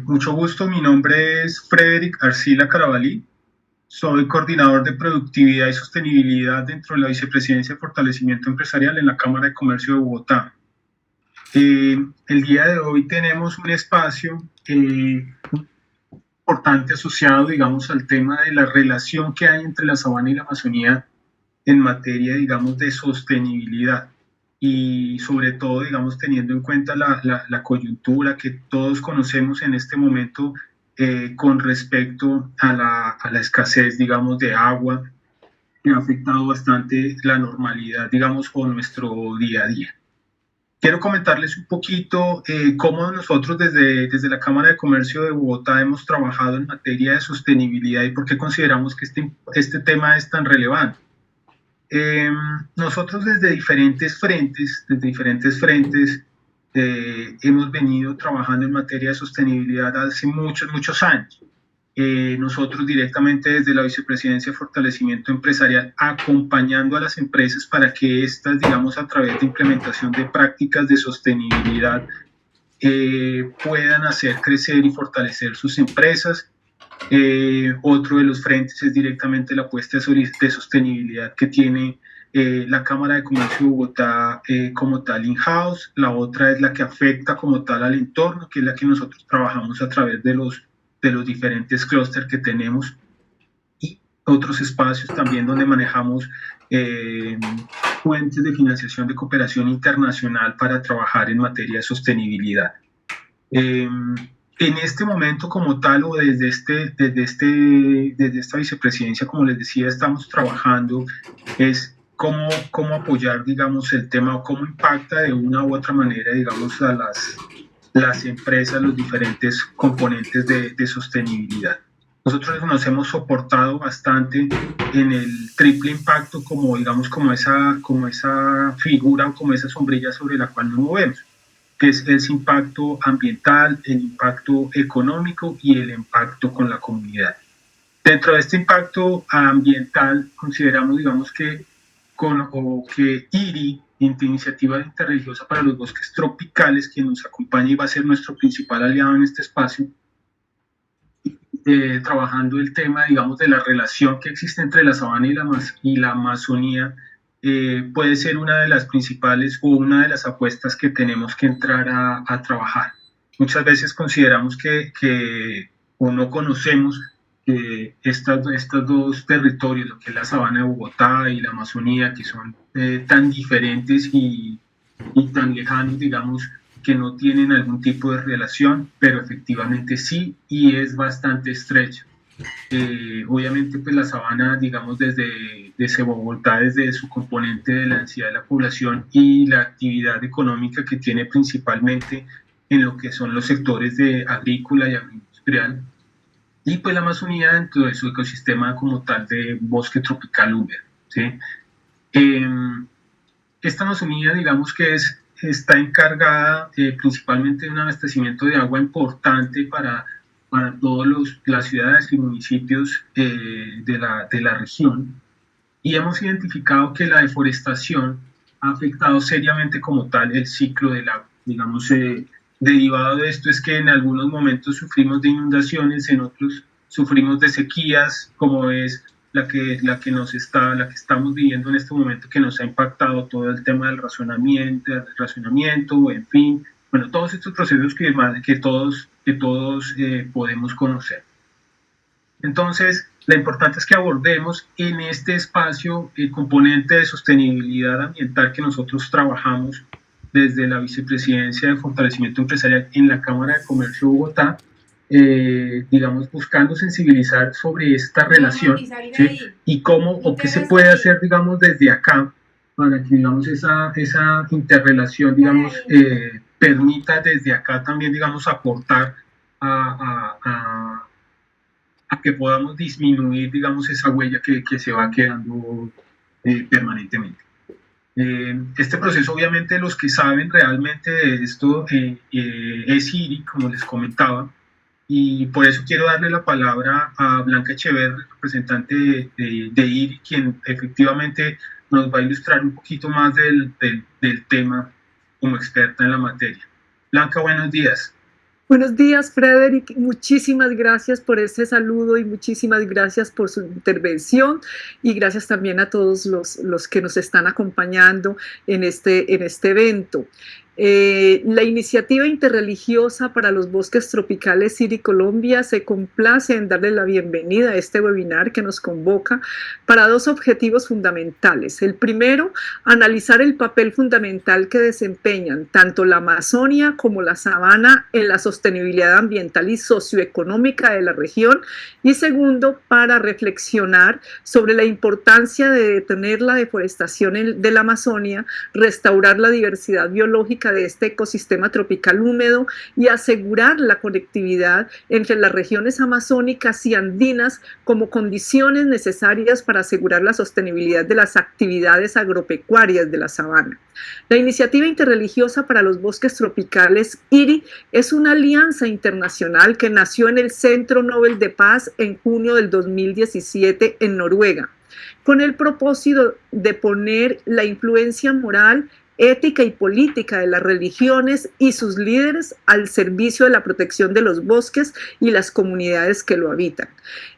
Mucho gusto, mi nombre es Frederick Arcila Carabalí, soy coordinador de productividad y sostenibilidad dentro de la Vicepresidencia de Fortalecimiento Empresarial en la Cámara de Comercio de Bogotá. El día de hoy tenemos un espacio importante asociado, digamos, al tema de la relación que hay entre la sabana y la Amazonía en materia, digamos, de sostenibilidad y sobre todo, digamos, teniendo en cuenta la coyuntura que todos conocemos en este momento con respecto a la escasez, digamos, de agua, que ha afectado bastante la normalidad, digamos, o nuestro día a día. Quiero comentarles un poquito cómo nosotros desde la Cámara de Comercio de Bogotá hemos trabajado en materia de sostenibilidad y por qué consideramos que este tema es tan relevante. Nosotros desde diferentes frentes hemos venido trabajando en materia de sostenibilidad hace muchos años. Nosotros directamente desde la Vicepresidencia de Fortalecimiento Empresarial, acompañando a las empresas para que éstas, digamos, a través de implementación de prácticas de sostenibilidad, puedan hacer crecer y fortalecer sus empresas. Otro de los frentes es directamente la apuesta de sostenibilidad que tiene la Cámara de Comercio de Bogotá como tal in-house. La otra es la que afecta como tal al entorno, que es la que nosotros trabajamos a través de los diferentes clústeres que tenemos y otros espacios también donde manejamos fuentes de financiación de cooperación internacional para trabajar en materia de sostenibilidad. En este momento como tal o desde esta vicepresidencia, como les decía, estamos trabajando es cómo apoyar, digamos, el tema o cómo impacta de una u otra manera, digamos, a las empresas, los diferentes componentes de sostenibilidad. Nosotros nos hemos soportado bastante en el triple impacto como, digamos, como esa figura o como esa sombrilla sobre la cual nos movemos, que es ese impacto ambiental, el impacto económico y el impacto con la comunidad. Dentro de este impacto ambiental, consideramos, digamos, que IRI, Iniciativa Interreligiosa para los Bosques Tropicales, quien nos acompaña y va a ser nuestro principal aliado en este espacio, trabajando el tema, digamos, de la relación que existe entre la sabana y la Amazonía, puede ser una de las principales o una de las apuestas que tenemos que entrar a trabajar. Muchas veces consideramos o no conocemos que estos dos territorios, lo que es la sabana de Bogotá y la Amazonía, que son tan diferentes y tan lejanos, digamos, que no tienen algún tipo de relación, pero efectivamente sí, y es bastante estrecho. Obviamente, pues la sabana, digamos, desde Bogotá, desde su componente de la densidad de la población y la actividad económica que tiene principalmente en lo que son los sectores de agrícola y agroindustrial, y pues la Amazonía dentro de su ecosistema como tal de bosque tropical húmedo, ¿sí? Esta Amazonía, digamos que está encargada principalmente de un abastecimiento de agua importante para todas las ciudades y municipios de la región. Y hemos identificado que la deforestación ha afectado seriamente como tal el ciclo del agua. Digamos, derivado de esto es que en algunos momentos sufrimos de inundaciones, en otros sufrimos de sequías, como es la que estamos viviendo en este momento, que nos ha impactado todo el tema del racionamiento, en fin, bueno, todos estos procesos que todos podemos conocer. Entonces, lo importante es que abordemos en este espacio el componente de sostenibilidad ambiental que nosotros trabajamos desde la Vicepresidencia de Fortalecimiento Empresarial en la Cámara de Comercio de Bogotá, digamos, buscando sensibilizar sobre esta relación, ¿sí? Y cómo o qué se puede hacer, digamos, desde acá para que, digamos, esa interrelación, digamos, permita desde acá también, digamos, aportar a que podamos disminuir, digamos, esa huella que se va quedando permanentemente. Este proceso, obviamente, los que saben realmente de esto es IRI, como les comentaba, y por eso quiero darle la palabra a Blanca Echeverri, representante de IRI, quien efectivamente nos va a ilustrar un poquito más del tema como experta en la materia. Blanca, buenos días. Buenos días, Frederick. Muchísimas gracias por ese saludo y muchísimas gracias por su intervención y gracias también a todos los que nos están acompañando en este evento. La iniciativa interreligiosa para los bosques tropicales IRI Colombia se complace en darle la bienvenida a este webinar que nos convoca para dos objetivos fundamentales. El primero, analizar el papel fundamental que desempeñan tanto la Amazonia como la sabana en la sostenibilidad ambiental y socioeconómica de la región. Y segundo, para reflexionar sobre la importancia de detener la deforestación de la Amazonia, restaurar la diversidad biológica de este ecosistema tropical húmedo y asegurar la conectividad entre las regiones amazónicas y andinas como condiciones necesarias para asegurar la sostenibilidad de las actividades agropecuarias de la sabana. La Iniciativa Interreligiosa para los Bosques Tropicales, IRI, es una alianza internacional que nació en el Centro Nobel de Paz en junio del 2017 en Noruega, con el propósito de poner la influencia moral, ética y política de las religiones y sus líderes al servicio de la protección de los bosques y las comunidades que lo habitan.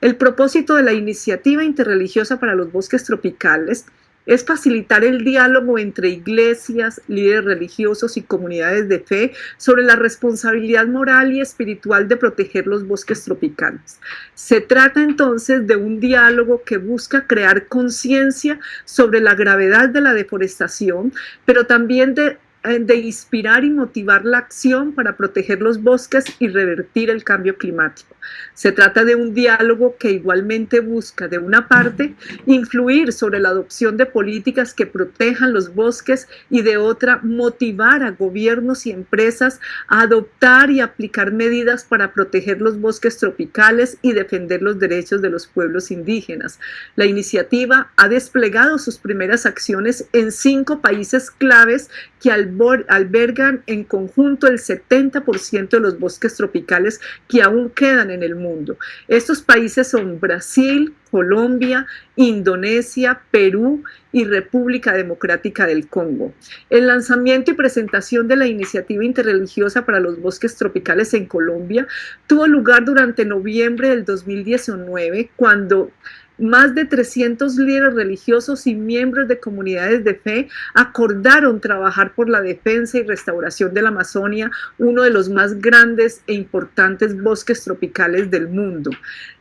El propósito de la Iniciativa Interreligiosa para los Bosques Tropicales es facilitar el diálogo entre iglesias, líderes religiosos y comunidades de fe sobre la responsabilidad moral y espiritual de proteger los bosques tropicales. Se trata entonces de un diálogo que busca crear conciencia sobre la gravedad de la deforestación, pero también de inspirar y motivar la acción para proteger los bosques y revertir el cambio climático. Se trata de un diálogo que igualmente busca, de una parte, influir sobre la adopción de políticas que protejan los bosques y de otra, motivar a gobiernos y empresas a adoptar y aplicar medidas para proteger los bosques tropicales y defender los derechos de los pueblos indígenas. La iniciativa ha desplegado sus primeras acciones en 5 países claves que albergan en conjunto el 70% de los bosques tropicales que aún quedan en el mundo. Estos países son Brasil, Colombia, Indonesia, Perú y República Democrática del Congo. El lanzamiento y presentación de la Iniciativa Interreligiosa para los Bosques Tropicales en Colombia tuvo lugar durante noviembre del 2019, cuando más de 300 líderes religiosos y miembros de comunidades de fe acordaron trabajar por la defensa y restauración de la Amazonia, uno de los más grandes e importantes bosques tropicales del mundo.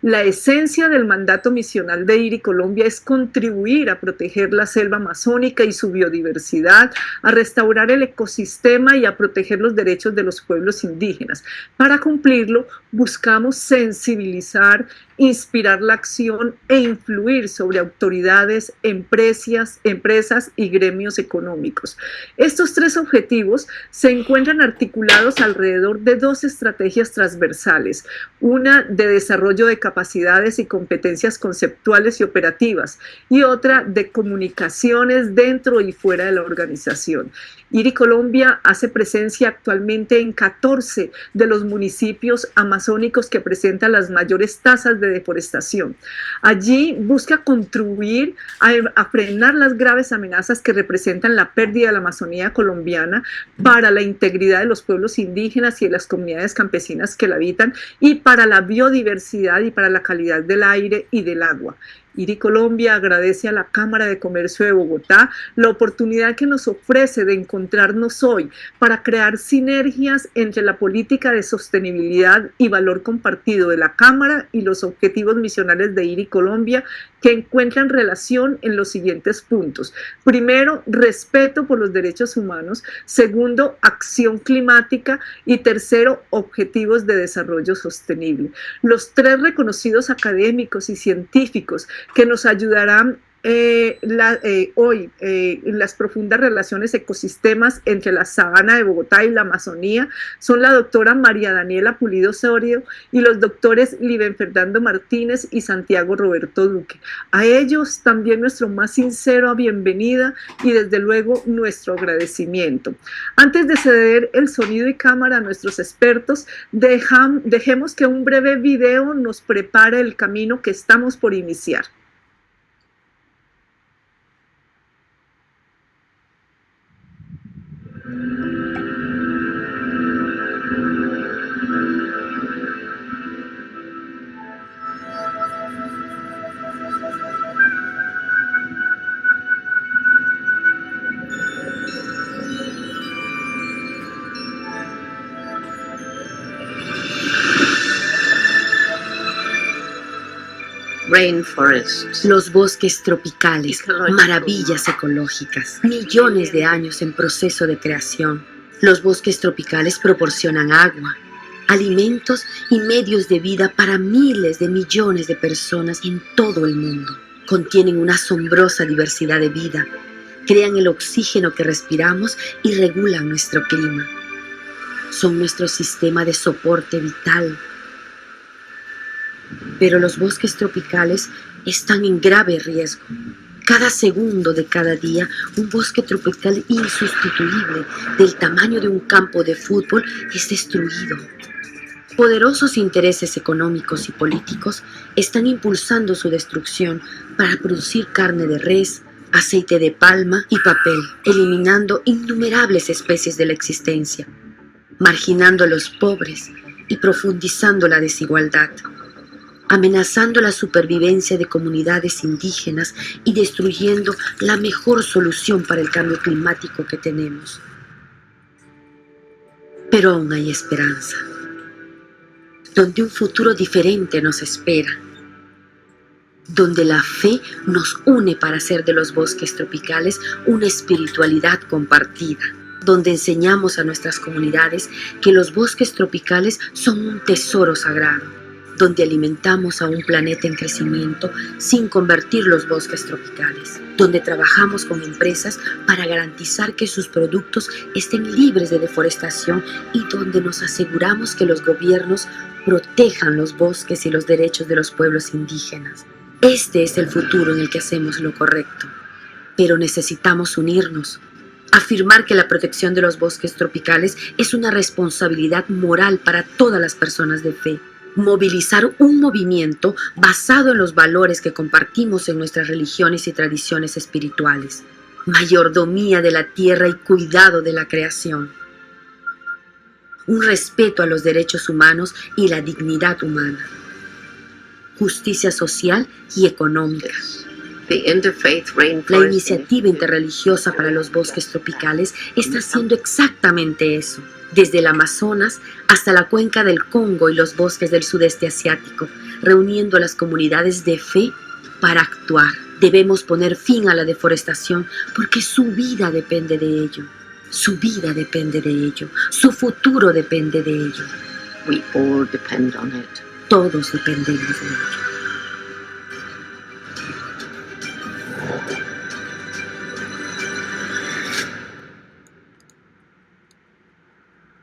La esencia del mandato misional de IRI Colombia es contribuir a proteger la selva amazónica y su biodiversidad, a restaurar el ecosistema y a proteger los derechos de los pueblos indígenas. Para cumplirlo, buscamos sensibilizar, inspirar la acción e influir sobre autoridades, empresas y gremios económicos. Estos 3 objetivos se encuentran articulados alrededor de 2 estrategias transversales, una de desarrollo de capacidades y competencias conceptuales y operativas y otra de comunicaciones dentro y fuera de la organización. IRI Colombia hace presencia actualmente en 14 de los municipios amazónicos que presentan las mayores tasas de deforestación. Allí busca contribuir a frenar las graves amenazas que representan la pérdida de la Amazonía colombiana para la integridad de los pueblos indígenas y de las comunidades campesinas que la habitan y para la biodiversidad y para la calidad del aire y del agua. IRI Colombia agradece a la Cámara de Comercio de Bogotá la oportunidad que nos ofrece de encontrarnos hoy para crear sinergias entre la política de sostenibilidad y valor compartido de la Cámara y los objetivos misionales de IRI Colombia, que encuentran relación en los siguientes puntos. Primero, respeto por los derechos humanos. Segundo, acción climática. Y tercero, objetivos de desarrollo sostenible. Los 3 reconocidos académicos y científicos que nos ayudarán hoy las profundas relaciones ecosistemas entre la sabana de Bogotá y la Amazonía son la doctora María Daniela Pulido Osorio y los doctores Liben Fernando Martínez y Santiago Roberto Duque. A ellos también nuestro más sincero bienvenida y desde luego nuestro agradecimiento. Antes de ceder el sonido y cámara a nuestros expertos, dejemos que un breve video nos prepare el camino que estamos por iniciar. Rainforests. Los bosques tropicales, maravillas ecológicas, millones de años en proceso de creación. Los bosques tropicales proporcionan agua, alimentos y medios de vida para miles de millones de personas en todo el mundo. Contienen una asombrosa diversidad de vida, crean el oxígeno que respiramos y regulan nuestro clima. Son nuestro sistema de soporte vital. Pero los bosques tropicales están en grave riesgo. Cada segundo de cada día, un bosque tropical insustituible del tamaño de un campo de fútbol es destruido. Poderosos intereses económicos y políticos están impulsando su destrucción para producir carne de res, aceite de palma y papel, eliminando innumerables especies de la existencia, marginando a los pobres y profundizando la desigualdad, amenazando la supervivencia de comunidades indígenas y destruyendo la mejor solución para el cambio climático que tenemos. Pero aún hay esperanza, donde un futuro diferente nos espera, donde la fe nos une para hacer de los bosques tropicales una espiritualidad compartida, donde enseñamos a nuestras comunidades que los bosques tropicales son un tesoro sagrado, donde alimentamos a un planeta en crecimiento sin convertir los bosques tropicales, donde trabajamos con empresas para garantizar que sus productos estén libres de deforestación y donde nos aseguramos que los gobiernos protejan los bosques y los derechos de los pueblos indígenas. Este es el futuro en el que hacemos lo correcto, pero necesitamos unirnos, afirmar que la protección de los bosques tropicales es una responsabilidad moral para todas las personas de fe, movilizar un movimiento basado en los valores que compartimos en nuestras religiones y tradiciones espirituales, mayordomía de la tierra y cuidado de la creación, un respeto a los derechos humanos y la dignidad humana, justicia social y económica. La iniciativa interreligiosa para los bosques tropicales está haciendo exactamente eso, desde el Amazonas hasta la cuenca del Congo y los bosques del sudeste asiático, reuniendo a las comunidades de fe para actuar. Debemos poner fin a la deforestación porque su vida depende de ello. Su vida depende de ello. Su futuro depende de ello. We all depend on it. Todos dependemos de ello.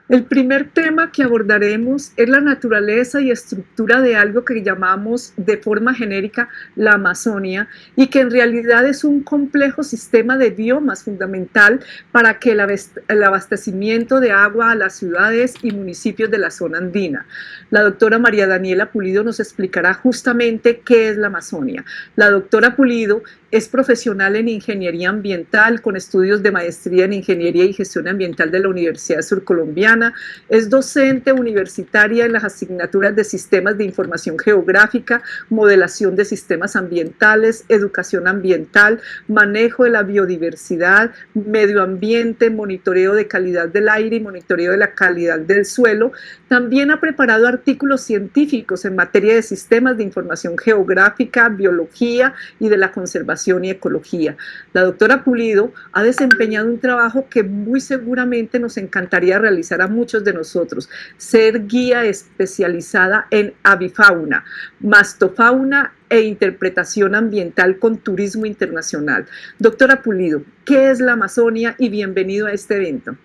El primer tema que abordaremos es la naturaleza y estructura de algo que llamamos de forma genérica la Amazonia y que en realidad es un complejo sistema de biomas fundamental para que el abastecimiento de agua a las ciudades y municipios de la zona andina. La doctora María Daniela Pulido nos explicará justamente qué es la Amazonia. La doctora Pulido es profesional en ingeniería ambiental con estudios de maestría en ingeniería y gestión ambiental de la Universidad Surcolombiana. Es docente universitaria en las asignaturas de sistemas de información geográfica, modelación de sistemas ambientales, educación ambiental, manejo de la biodiversidad, medio ambiente, monitoreo de calidad del aire y monitoreo de la calidad del suelo. También ha preparado artículos científicos en materia de sistemas de información geográfica, biología y de la conservación y ecología. La doctora Pulido ha desempeñado un trabajo que muy seguramente nos encantaría realizar a muchos de nosotros, ser guía especializada en avifauna, mastofauna e interpretación ambiental con turismo internacional. Doctora Pulido, ¿qué es la Amazonia? Y bienvenido a este evento.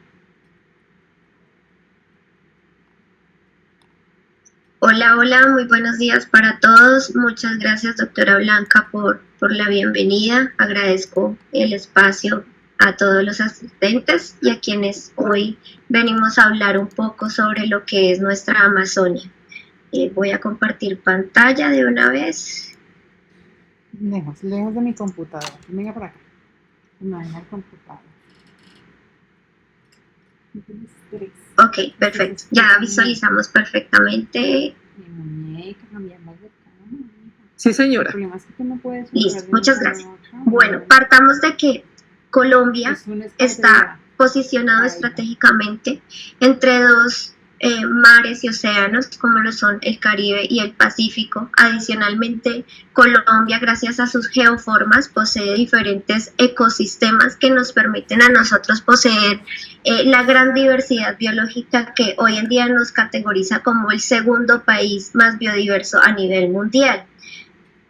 Hola, hola, muy buenos días para todos. Muchas gracias, doctora Blanca, por la bienvenida. Agradezco el espacio a todos los asistentes y a quienes hoy venimos a hablar un poco sobre lo que es nuestra Amazonia. Voy a compartir pantalla de una vez. Lejos de mi computadora. Venga para acá. No, en el computador. Ok, perfecto. Ya visualizamos perfectamente. Sí, señora. Listo, muchas gracias. Bueno, partamos de que Colombia está posicionado estratégicamente entre dos mares y océanos como lo son el Caribe y el Pacífico. Adicionalmente, Colombia, gracias a sus geoformas, posee diferentes ecosistemas que nos permiten a nosotros poseer la gran diversidad biológica que hoy en día nos categoriza como el segundo país más biodiverso a nivel mundial.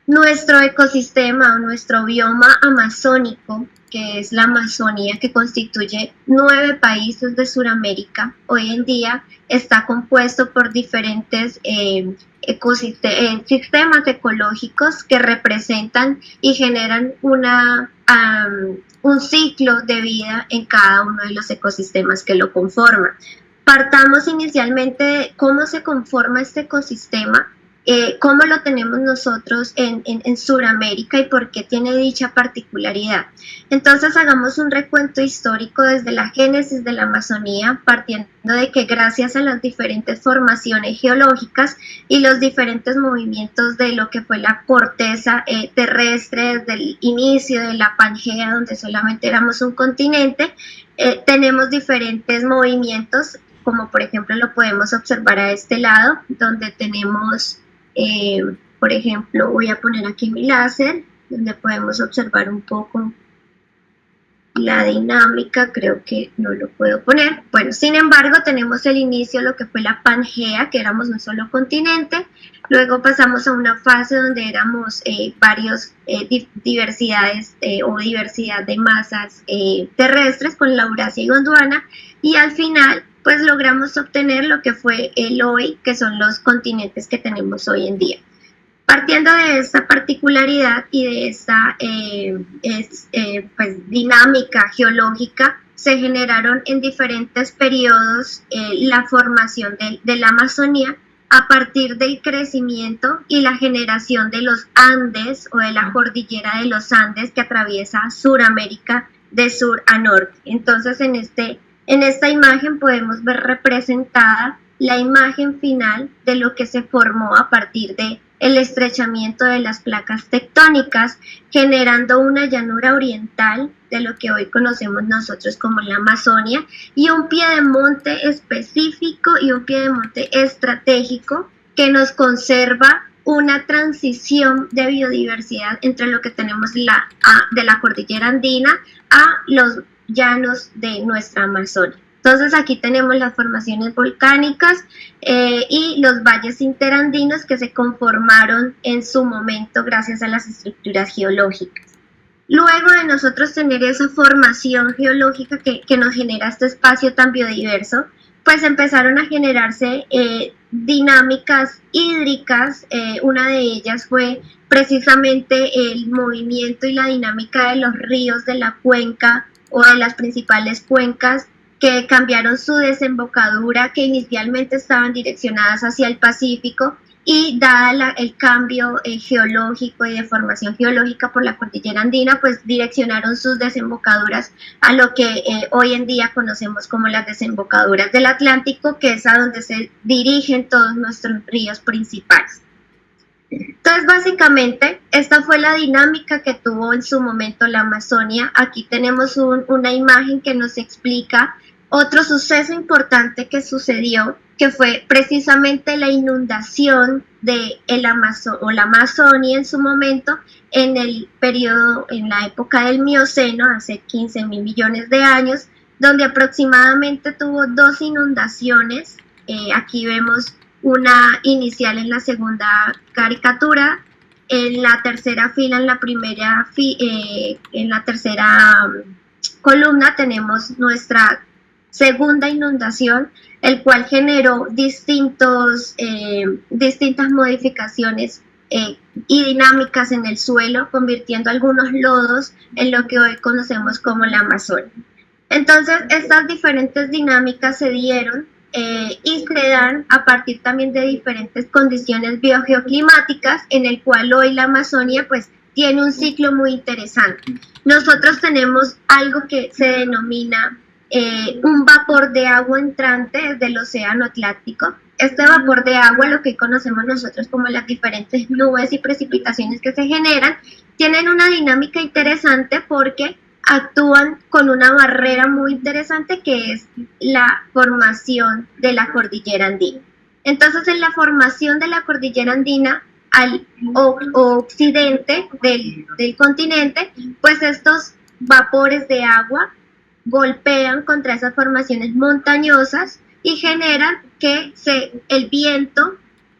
Nuestro ecosistema o nuestro bioma amazónico, que es la Amazonía, que constituye 9 países de Sudamérica, hoy en día está compuesto por diferentes sistemas ecológicos que representan y generan un ciclo de vida en cada uno de los ecosistemas que lo conforman. Partamos inicialmente de cómo se conforma este ecosistema, cómo lo tenemos nosotros en Sudamérica y por qué tiene dicha particularidad. Entonces hagamos un recuento histórico desde la génesis de la Amazonía, partiendo de que gracias a las diferentes formaciones geológicas y los diferentes movimientos de lo que fue la corteza terrestre desde el inicio de la Pangea, donde solamente éramos un continente, tenemos diferentes movimientos, como por ejemplo lo podemos observar a este lado, donde tenemos por ejemplo, voy a poner aquí mi láser, donde podemos observar un poco la dinámica. Creo que no lo puedo poner. Bueno, sin embargo, tenemos el inicio, lo que fue la Pangea, que éramos un solo continente. Luego pasamos a una fase donde éramos varios diversidades o diversidad de masas terrestres con la Eurasia y Gondwana. Y al final, pues logramos obtener lo que fue el hoy, que son los continentes que tenemos hoy en día. Partiendo de esta particularidad y de esta pues, dinámica geológica, se generaron en diferentes periodos la formación de la Amazonía a partir del crecimiento y la generación de los Andes o de la cordillera de los Andes que atraviesa Sudamérica de sur a norte. Entonces, en esta imagen podemos ver representada la imagen final de lo que se formó a partir de el estrechamiento de las placas tectónicas, generando una llanura oriental de lo que hoy conocemos nosotros como la Amazonia, y un piedemonte específico y un piedemonte estratégico que nos conserva una transición de biodiversidad entre lo que tenemos de la cordillera andina a los llanos de nuestra Amazonia. Entonces aquí tenemos las formaciones volcánicas y los valles interandinos que se conformaron en su momento gracias a las estructuras geológicas. Luego de nosotros tener esa formación geológica que nos genera este espacio tan biodiverso, pues empezaron a generarse dinámicas hídricas. Una de ellas fue precisamente el movimiento y la dinámica de los ríos de la cuenca o de las principales cuencas, que cambiaron su desembocadura, que inicialmente estaban direccionadas hacia el Pacífico, y dada el cambio geológico y de formación geológica por la cordillera andina, pues direccionaron sus desembocaduras a lo que hoy en día conocemos como las desembocaduras del Atlántico, que es a donde se dirigen todos nuestros ríos principales. Entonces, básicamente, esta fue la dinámica que tuvo en su momento la Amazonia. Aquí tenemos una imagen que nos explica otro suceso importante que sucedió, que fue precisamente la inundación de la Amazonia en su momento, en el periodo, en la época del Mioceno, hace 15.000 millones de años, donde aproximadamente tuvo 2 inundaciones. Aquí vemos una inicial en la segunda caricatura, en la tercera fila, en la tercera columna tenemos nuestra segunda inundación, el cual generó distintas modificaciones y dinámicas en el suelo, convirtiendo algunos lodos en lo que hoy conocemos como la Amazonia. Entonces, estas diferentes dinámicas se dieron y se dan a partir también de diferentes condiciones biogeoclimáticas, en el cual hoy la Amazonia pues tiene un ciclo muy interesante. Nosotros tenemos algo que se denomina un vapor de agua entrante desde el océano Atlántico. Este vapor de agua, lo que conocemos nosotros como las diferentes nubes y precipitaciones que se generan, tienen una dinámica interesante porque actúan con una barrera muy interesante que es la formación de la cordillera andina. Entonces, en la formación de la cordillera andina al occidente del continente, pues estos vapores de agua golpean contra esas formaciones montañosas y generan que el viento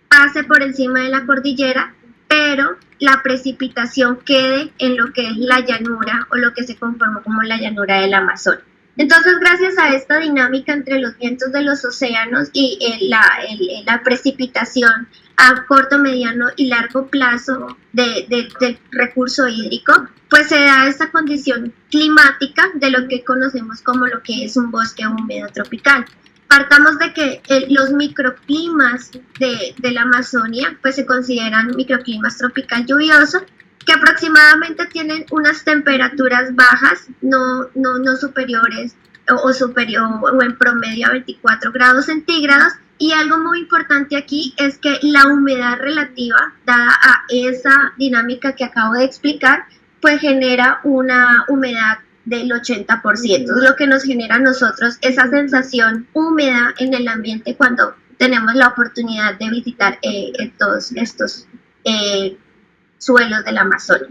pase por encima de la cordillera, pero la precipitación quede en lo que es la llanura o lo que se conformó como la llanura del Amazonas. Entonces, gracias a esta dinámica entre los vientos de los océanos y la precipitación a corto, mediano y largo plazo del recurso hídrico, pues se da esta condición climática de lo que conocemos como lo que es un bosque húmedo tropical. Partamos de que los microclimas de la Amazonia pues se consideran microclimas tropical lluvioso, que aproximadamente tienen unas temperaturas bajas, no superiores o en promedio a 24 grados centígrados. Y algo muy importante aquí es que la humedad relativa, dada a esa dinámica que acabo de explicar, pues genera una humedad del 80%, lo que nos genera a nosotros esa sensación húmeda en el ambiente cuando tenemos la oportunidad de visitar todos estos suelos del Amazonas.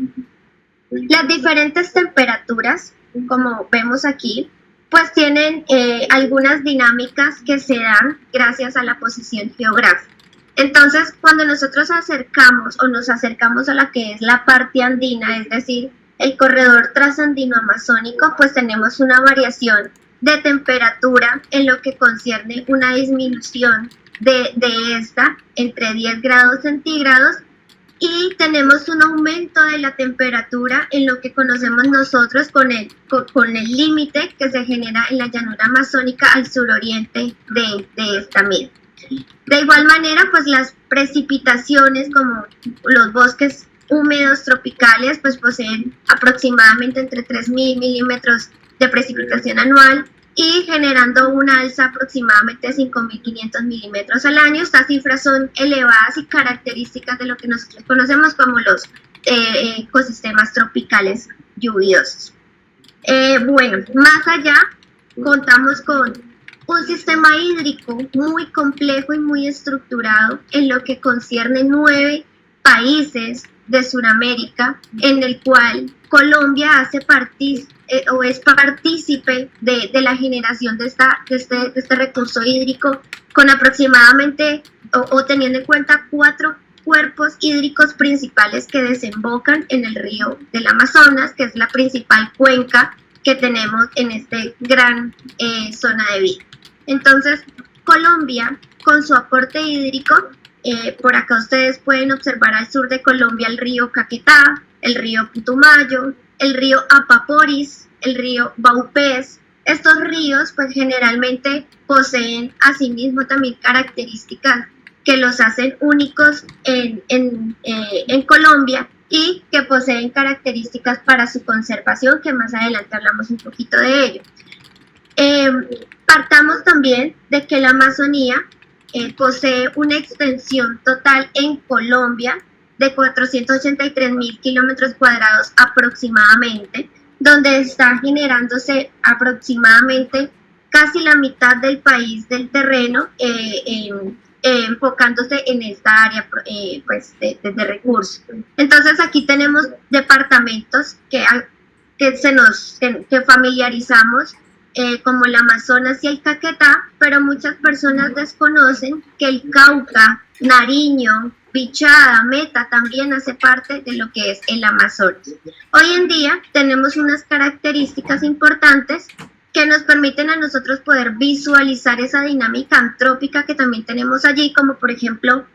Las diferentes temperaturas, como vemos aquí, pues tienen algunas dinámicas que se dan gracias a la posición geográfica. Entonces, cuando nosotros nos acercamos a la que es la parte andina, es decir, el corredor trasandino amazónico, pues tenemos una variación de temperatura en lo que concierne una disminución de esta entre 10 grados centígrados, y tenemos un aumento de la temperatura en lo que conocemos nosotros con el límite que se genera en la llanura amazónica al suroriente de esta misma. De igual manera, pues las precipitaciones, como los bosques húmedos tropicales, pues poseen aproximadamente entre 3.000 milímetros de precipitación anual y generando una alza aproximadamente de 5.500 milímetros al año. Estas cifras son elevadas y características de lo que nosotros conocemos como los ecosistemas tropicales lluviosos. Bueno, más allá, contamos con un sistema hídrico muy complejo y muy estructurado en lo que concierne 9 países de Sudamérica, en el cual Colombia hace es partícipe de la generación de este recurso hídrico, con aproximadamente o teniendo en cuenta 4 cuerpos hídricos principales que desembocan en el río del Amazonas, que es la principal cuenca que tenemos en este gran zona de vida. Entonces, Colombia, con su aporte hídrico, por acá ustedes pueden observar al sur de Colombia el río Caquetá, el río Putumayo, el río Apaporis, el río Baupés. Estos ríos pues generalmente poseen asimismo también características que los hacen únicos en Colombia y que poseen características para su conservación, que más adelante hablamos un poquito de ello. Partamos también de que la Amazonía posee una extensión total en Colombia de 483.000 kilómetros cuadrados aproximadamente, donde está generándose aproximadamente casi la mitad del país del terreno, enfocándose en esta área pues de recursos. Entonces aquí tenemos departamentos que familiarizamos como el Amazonas y el Caquetá, pero muchas personas desconocen que el Cauca, Nariño, Bichada, Meta también hace parte de lo que es el Amazonas. Hoy en día tenemos unas características importantes que nos permiten a nosotros poder visualizar esa dinámica antrópica que también tenemos allí, como por ejemplo,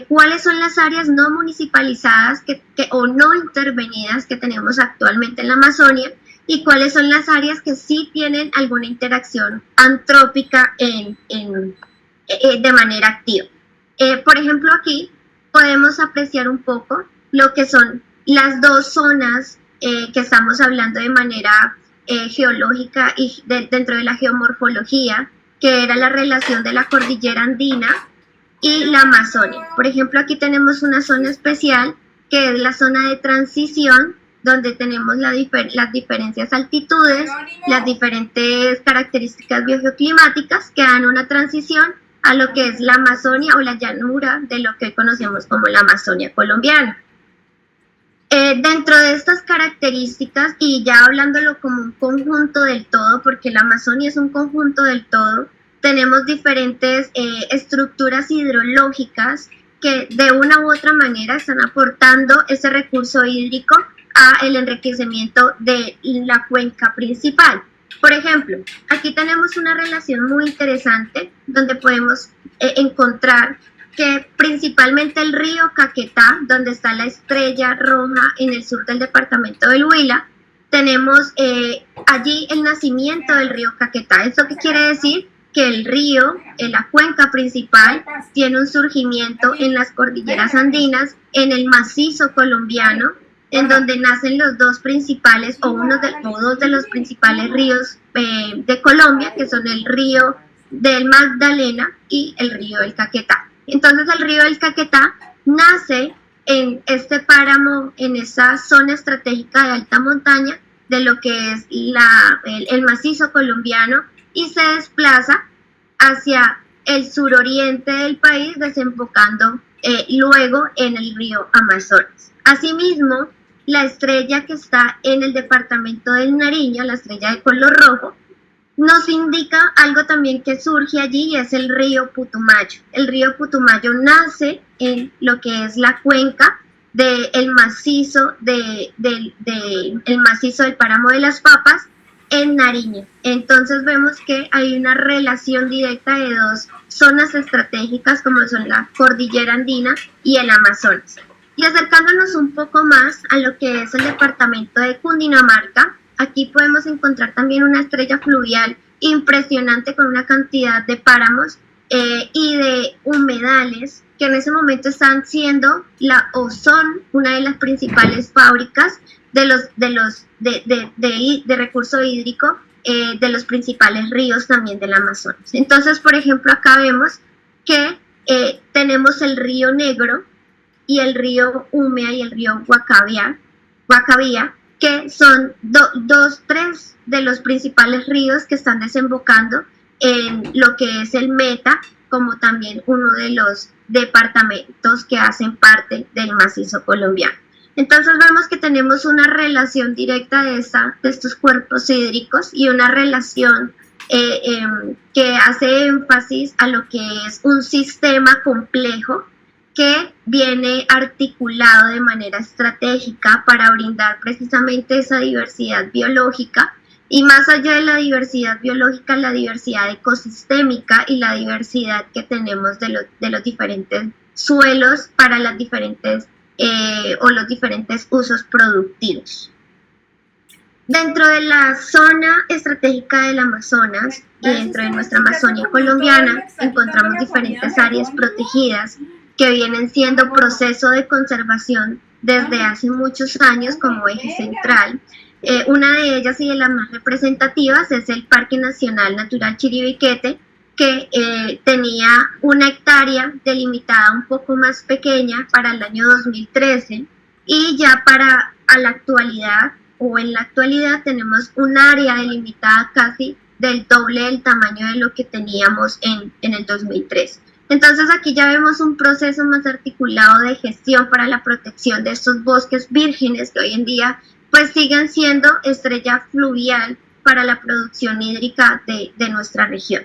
cuáles son las áreas no municipalizadas o no intervenidas que tenemos actualmente en la Amazonia, y cuáles son las áreas que sí tienen alguna interacción antrópica de manera activa. Por ejemplo, aquí podemos apreciar un poco lo que son las dos zonas que estamos hablando de manera geológica y dentro de la geomorfología, que era la relación de la cordillera andina y la Amazonia. Por ejemplo, aquí tenemos una zona especial que es la zona de transición donde tenemos las diferentes altitudes, las diferentes características biogeoclimáticas que dan una transición a lo que es la Amazonia o la llanura de lo que hoy conocemos como la Amazonia colombiana. Dentro de estas características, y ya hablándolo como un conjunto del todo, porque la Amazonia es un conjunto del todo, tenemos diferentes estructuras hidrológicas que de una u otra manera están aportando ese recurso hídrico a el enriquecimiento de la cuenca principal. Por ejemplo, aquí tenemos una relación muy interesante donde podemos encontrar que principalmente el río Caquetá, donde está la Estrella Roja en el sur del departamento del Huila, tenemos allí el nacimiento del río Caquetá. ¿Eso qué quiere decir? Que el río, la cuenca principal, tiene un surgimiento en las cordilleras andinas, en el macizo colombiano, en donde nacen los dos principales o dos de los principales ríos de Colombia, que son el río del Magdalena y el río del Caquetá. Entonces el río del Caquetá nace en este páramo, en esa zona estratégica de alta montaña de lo que es el macizo colombiano, y se desplaza hacia el suroriente del país, desembocando luego en el río Amazonas. Asimismo, la estrella que está en el departamento del Nariño, la estrella de color rojo, nos indica algo también que surge allí, y es el río Putumayo. El río Putumayo nace en lo que es la cuenca del macizo, el macizo del páramo de las Papas en Nariño. Entonces vemos que hay una relación directa de dos zonas estratégicas como son la cordillera andina y el Amazonas. Y acercándonos un poco más a lo que es el departamento de Cundinamarca, aquí podemos encontrar también una estrella fluvial impresionante con una cantidad de páramos y de humedales que en ese momento están siendo o son una de las principales fábricas de recurso hídrico de los principales ríos también del Amazonas. Entonces, por ejemplo, acá vemos que tenemos el río Negro y el río Umea y el río Guacavía, que son tres de los principales ríos que están desembocando en lo que es el Meta, como también uno de los departamentos que hacen parte del macizo colombiano. Entonces vemos que tenemos una relación directa de estos cuerpos hídricos y una relación que hace énfasis a lo que es un sistema complejo que viene articulado de manera estratégica para brindar precisamente esa diversidad biológica, y más allá de la diversidad biológica, la diversidad ecosistémica y la diversidad que tenemos de los diferentes suelos para las diferentes los diferentes usos productivos. Dentro de la zona estratégica del Amazonas y dentro de nuestra Amazonia colombiana encontramos diferentes áreas protegidas que vienen siendo proceso de conservación desde hace muchos años como eje central. Una de ellas y de las más representativas es el Parque Nacional Natural Chiribiquete, que tenía una hectárea delimitada un poco más pequeña para el año 2013, y ya en la actualidad tenemos un área delimitada casi del doble del tamaño de lo que teníamos en el 2013. Entonces aquí ya vemos un proceso más articulado de gestión para la protección de estos bosques vírgenes que hoy en día pues siguen siendo estrella fluvial para la producción hídrica de nuestra región.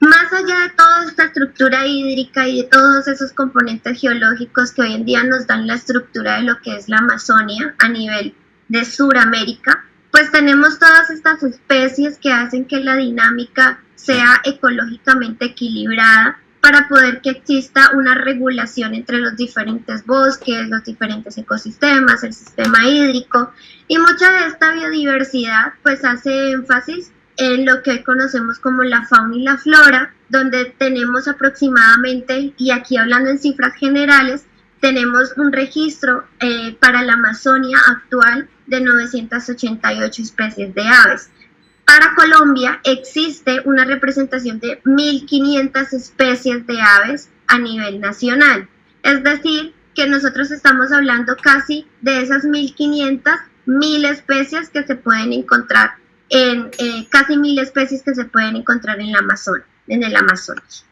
Más allá de toda esta estructura hídrica y de todos esos componentes geológicos que hoy en día nos dan la estructura de lo que es la Amazonia a nivel de Sudamérica, pues tenemos todas estas especies que hacen que la dinámica sea ecológicamente equilibrada para poder que exista una regulación entre los diferentes bosques, los diferentes ecosistemas, el sistema hídrico, y mucha de esta biodiversidad pues hace énfasis en lo que hoy conocemos como la fauna y la flora, donde tenemos aproximadamente, y aquí hablando en cifras generales, tenemos un registro para la Amazonia actual de 988 especies de aves. Para Colombia existe una representación de 1.500 especies de aves a nivel nacional. Es decir, que nosotros estamos hablando casi de esas 1.500, 1.000 especies que se pueden encontrar casi 1.000 especies que se pueden encontrar en el Amazonas.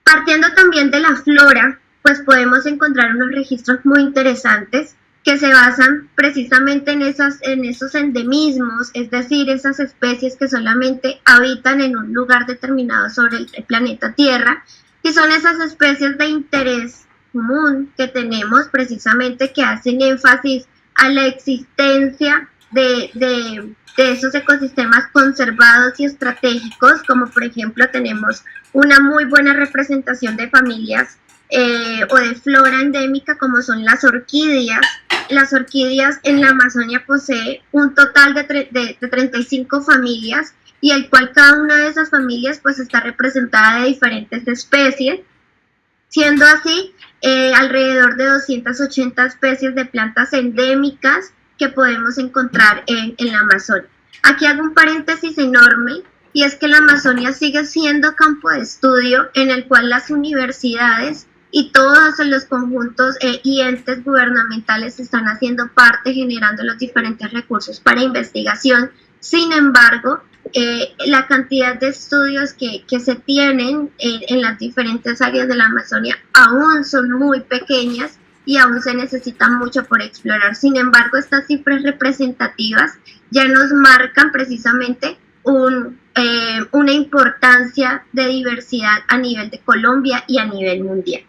Partiendo también de la flora, pues podemos encontrar unos registros muy interesantes que se basan precisamente en esos endemismos, es decir, esas especies que solamente habitan en un lugar determinado sobre el planeta Tierra, y son esas especies de interés común que tenemos precisamente que hacen énfasis a la existencia de esos ecosistemas conservados y estratégicos, como por ejemplo tenemos una muy buena representación de familias o de flora endémica como son las orquídeas. Las orquídeas en la Amazonia posee un total de 35 familias y el cual cada una de esas familias pues está representada de diferentes especies, siendo así alrededor de 280 especies de plantas endémicas que podemos encontrar en la Amazonia. Aquí hago un paréntesis enorme y es que la Amazonia sigue siendo campo de estudio en el cual las universidades y todos los conjuntos y entes gubernamentales están haciendo parte, generando los diferentes recursos para investigación. Sin embargo, la cantidad de estudios que se tienen en las diferentes áreas de la Amazonia aún son muy pequeñas y aún se necesita mucho por explorar. Sin embargo, estas cifras representativas ya nos marcan precisamente una importancia de diversidad a nivel de Colombia y a nivel mundial.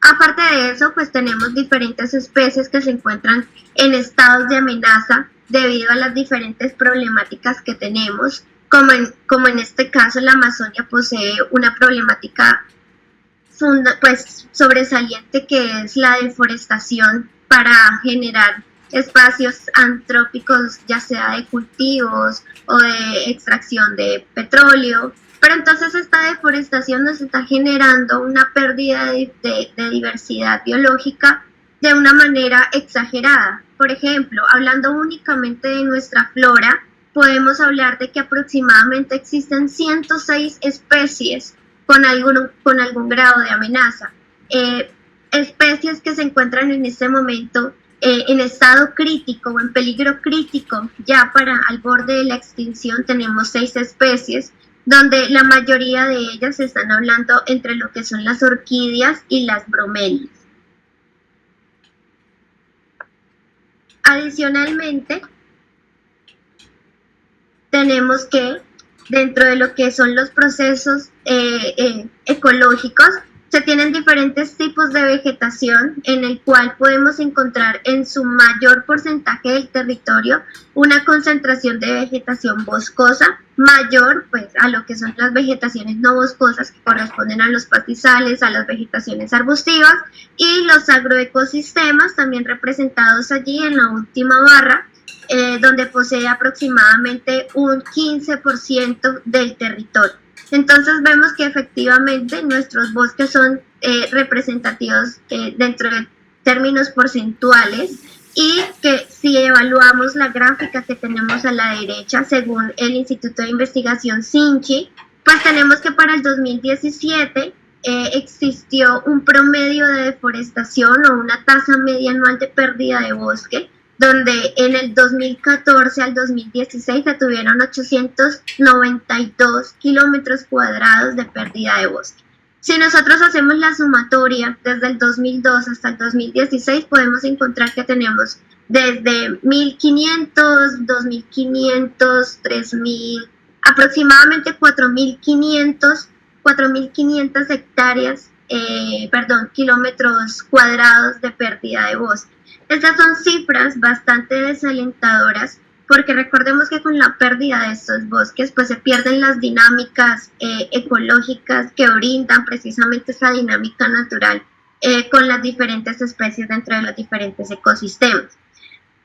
Aparte de eso, pues tenemos diferentes especies que se encuentran en estados de amenaza debido a las diferentes problemáticas que tenemos, como en este caso la Amazonia posee una problemática pues sobresaliente que es la deforestación para generar espacios antrópicos, ya sea de cultivos o de extracción de petróleo. Pero entonces esta deforestación nos está generando una pérdida de diversidad biológica de una manera exagerada. Por ejemplo, hablando únicamente de nuestra flora, podemos hablar de que aproximadamente existen 106 especies con algún grado de amenaza. Especies que se encuentran en este momento en estado crítico o en peligro crítico, ya para al borde de la extinción, tenemos 6 especies, donde la mayoría de ellas están hablando entre lo que son las orquídeas y las bromelias. Adicionalmente, tenemos que dentro de lo que son los procesos ecológicos, se tienen diferentes tipos de vegetación en el cual podemos encontrar en su mayor porcentaje del territorio una concentración de vegetación boscosa mayor pues a lo que son las vegetaciones no boscosas que corresponden a los pastizales, a las vegetaciones arbustivas y los agroecosistemas también representados allí en la última barra, donde posee aproximadamente un 15% del territorio. Entonces vemos que efectivamente nuestros bosques son representativos dentro de términos porcentuales y que si evaluamos la gráfica que tenemos a la derecha según el Instituto de Investigación SINCHI, pues tenemos que para el 2017 existió un promedio de deforestación o una tasa media anual de pérdida de bosque, donde en el 2014 al 2016 se tuvieron 892 kilómetros cuadrados de pérdida de bosque. Si nosotros hacemos la sumatoria desde el 2002 hasta el 2016, podemos encontrar que tenemos desde 1.500, 2.500, 3.000, aproximadamente 4.500 hectáreas, kilómetros cuadrados de pérdida de bosque. Estas son cifras bastante desalentadoras porque recordemos que con la pérdida de estos bosques pues se pierden las dinámicas ecológicas que brindan precisamente esa dinámica natural con las diferentes especies dentro de los diferentes ecosistemas.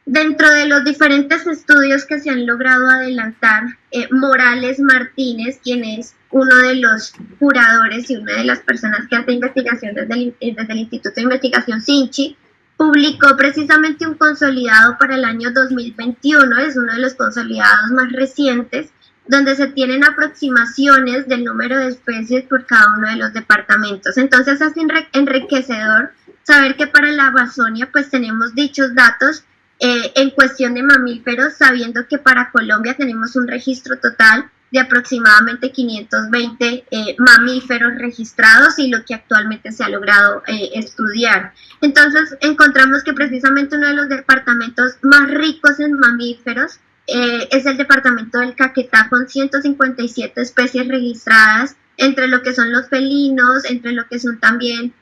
Dentro de los diferentes estudios que se han logrado adelantar, Morales Martínez, quien es uno de los curadores y una de las personas que hace investigación desde el Instituto de Investigación SINCHI, publicó precisamente un consolidado para el año 2021, es uno de los consolidados más recientes, donde se tienen aproximaciones del número de especies por cada uno de los departamentos. Entonces es enriquecedor saber que para la Amazonia pues tenemos dichos datos en cuestión de mamíferos, sabiendo que para Colombia tenemos un registro total de aproximadamente 520 mamíferos registrados y lo que actualmente se ha logrado estudiar. Entonces encontramos que precisamente uno de los departamentos más ricos en mamíferos es el departamento del Caquetá, con 157 especies registradas, entre lo que son los felinos, entre lo que son también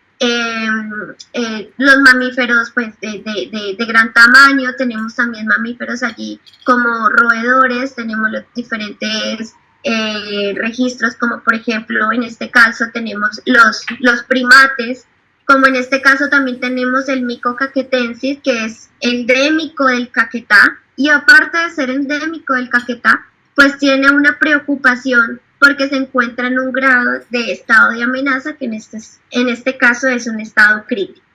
los mamíferos pues, de gran tamaño. Tenemos también mamíferos allí como roedores, tenemos los diferentes registros, como por ejemplo en este caso tenemos los primates, como en este caso también tenemos el mico caquetensis, que es endémico del Caquetá, y aparte de ser endémico del Caquetá, pues tiene una preocupación porque se encuentra en un grado de estado de amenaza, que en este caso es un estado crítico.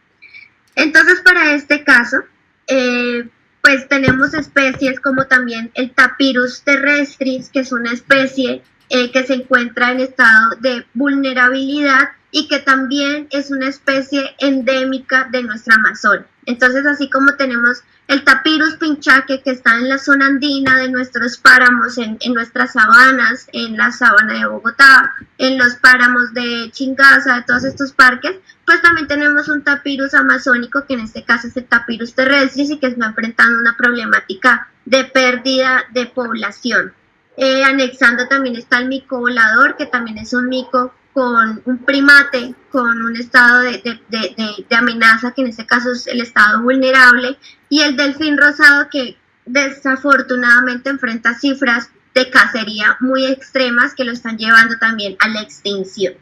Entonces, para este caso, pues tenemos especies como también el Tapirus terrestris, que es una especie que se encuentra en estado de vulnerabilidad y que también es una especie endémica de nuestra Amazonia. Entonces, así como tenemos el Tapirus pinchaque, que está en la zona andina de nuestros páramos, en nuestras sabanas, en la sabana de Bogotá, en los páramos de Chingaza, de todos estos parques, pues también tenemos un Tapirus amazónico, que en este caso es el Tapirus terrestris, y que está enfrentando una problemática de pérdida de población. Anexando también está el mico volador, que también es un mico con un primate con un estado de amenaza, que en este caso es el estado vulnerable, y el delfín rosado, que desafortunadamente enfrenta cifras de cacería muy extremas que lo están llevando también a la extinción.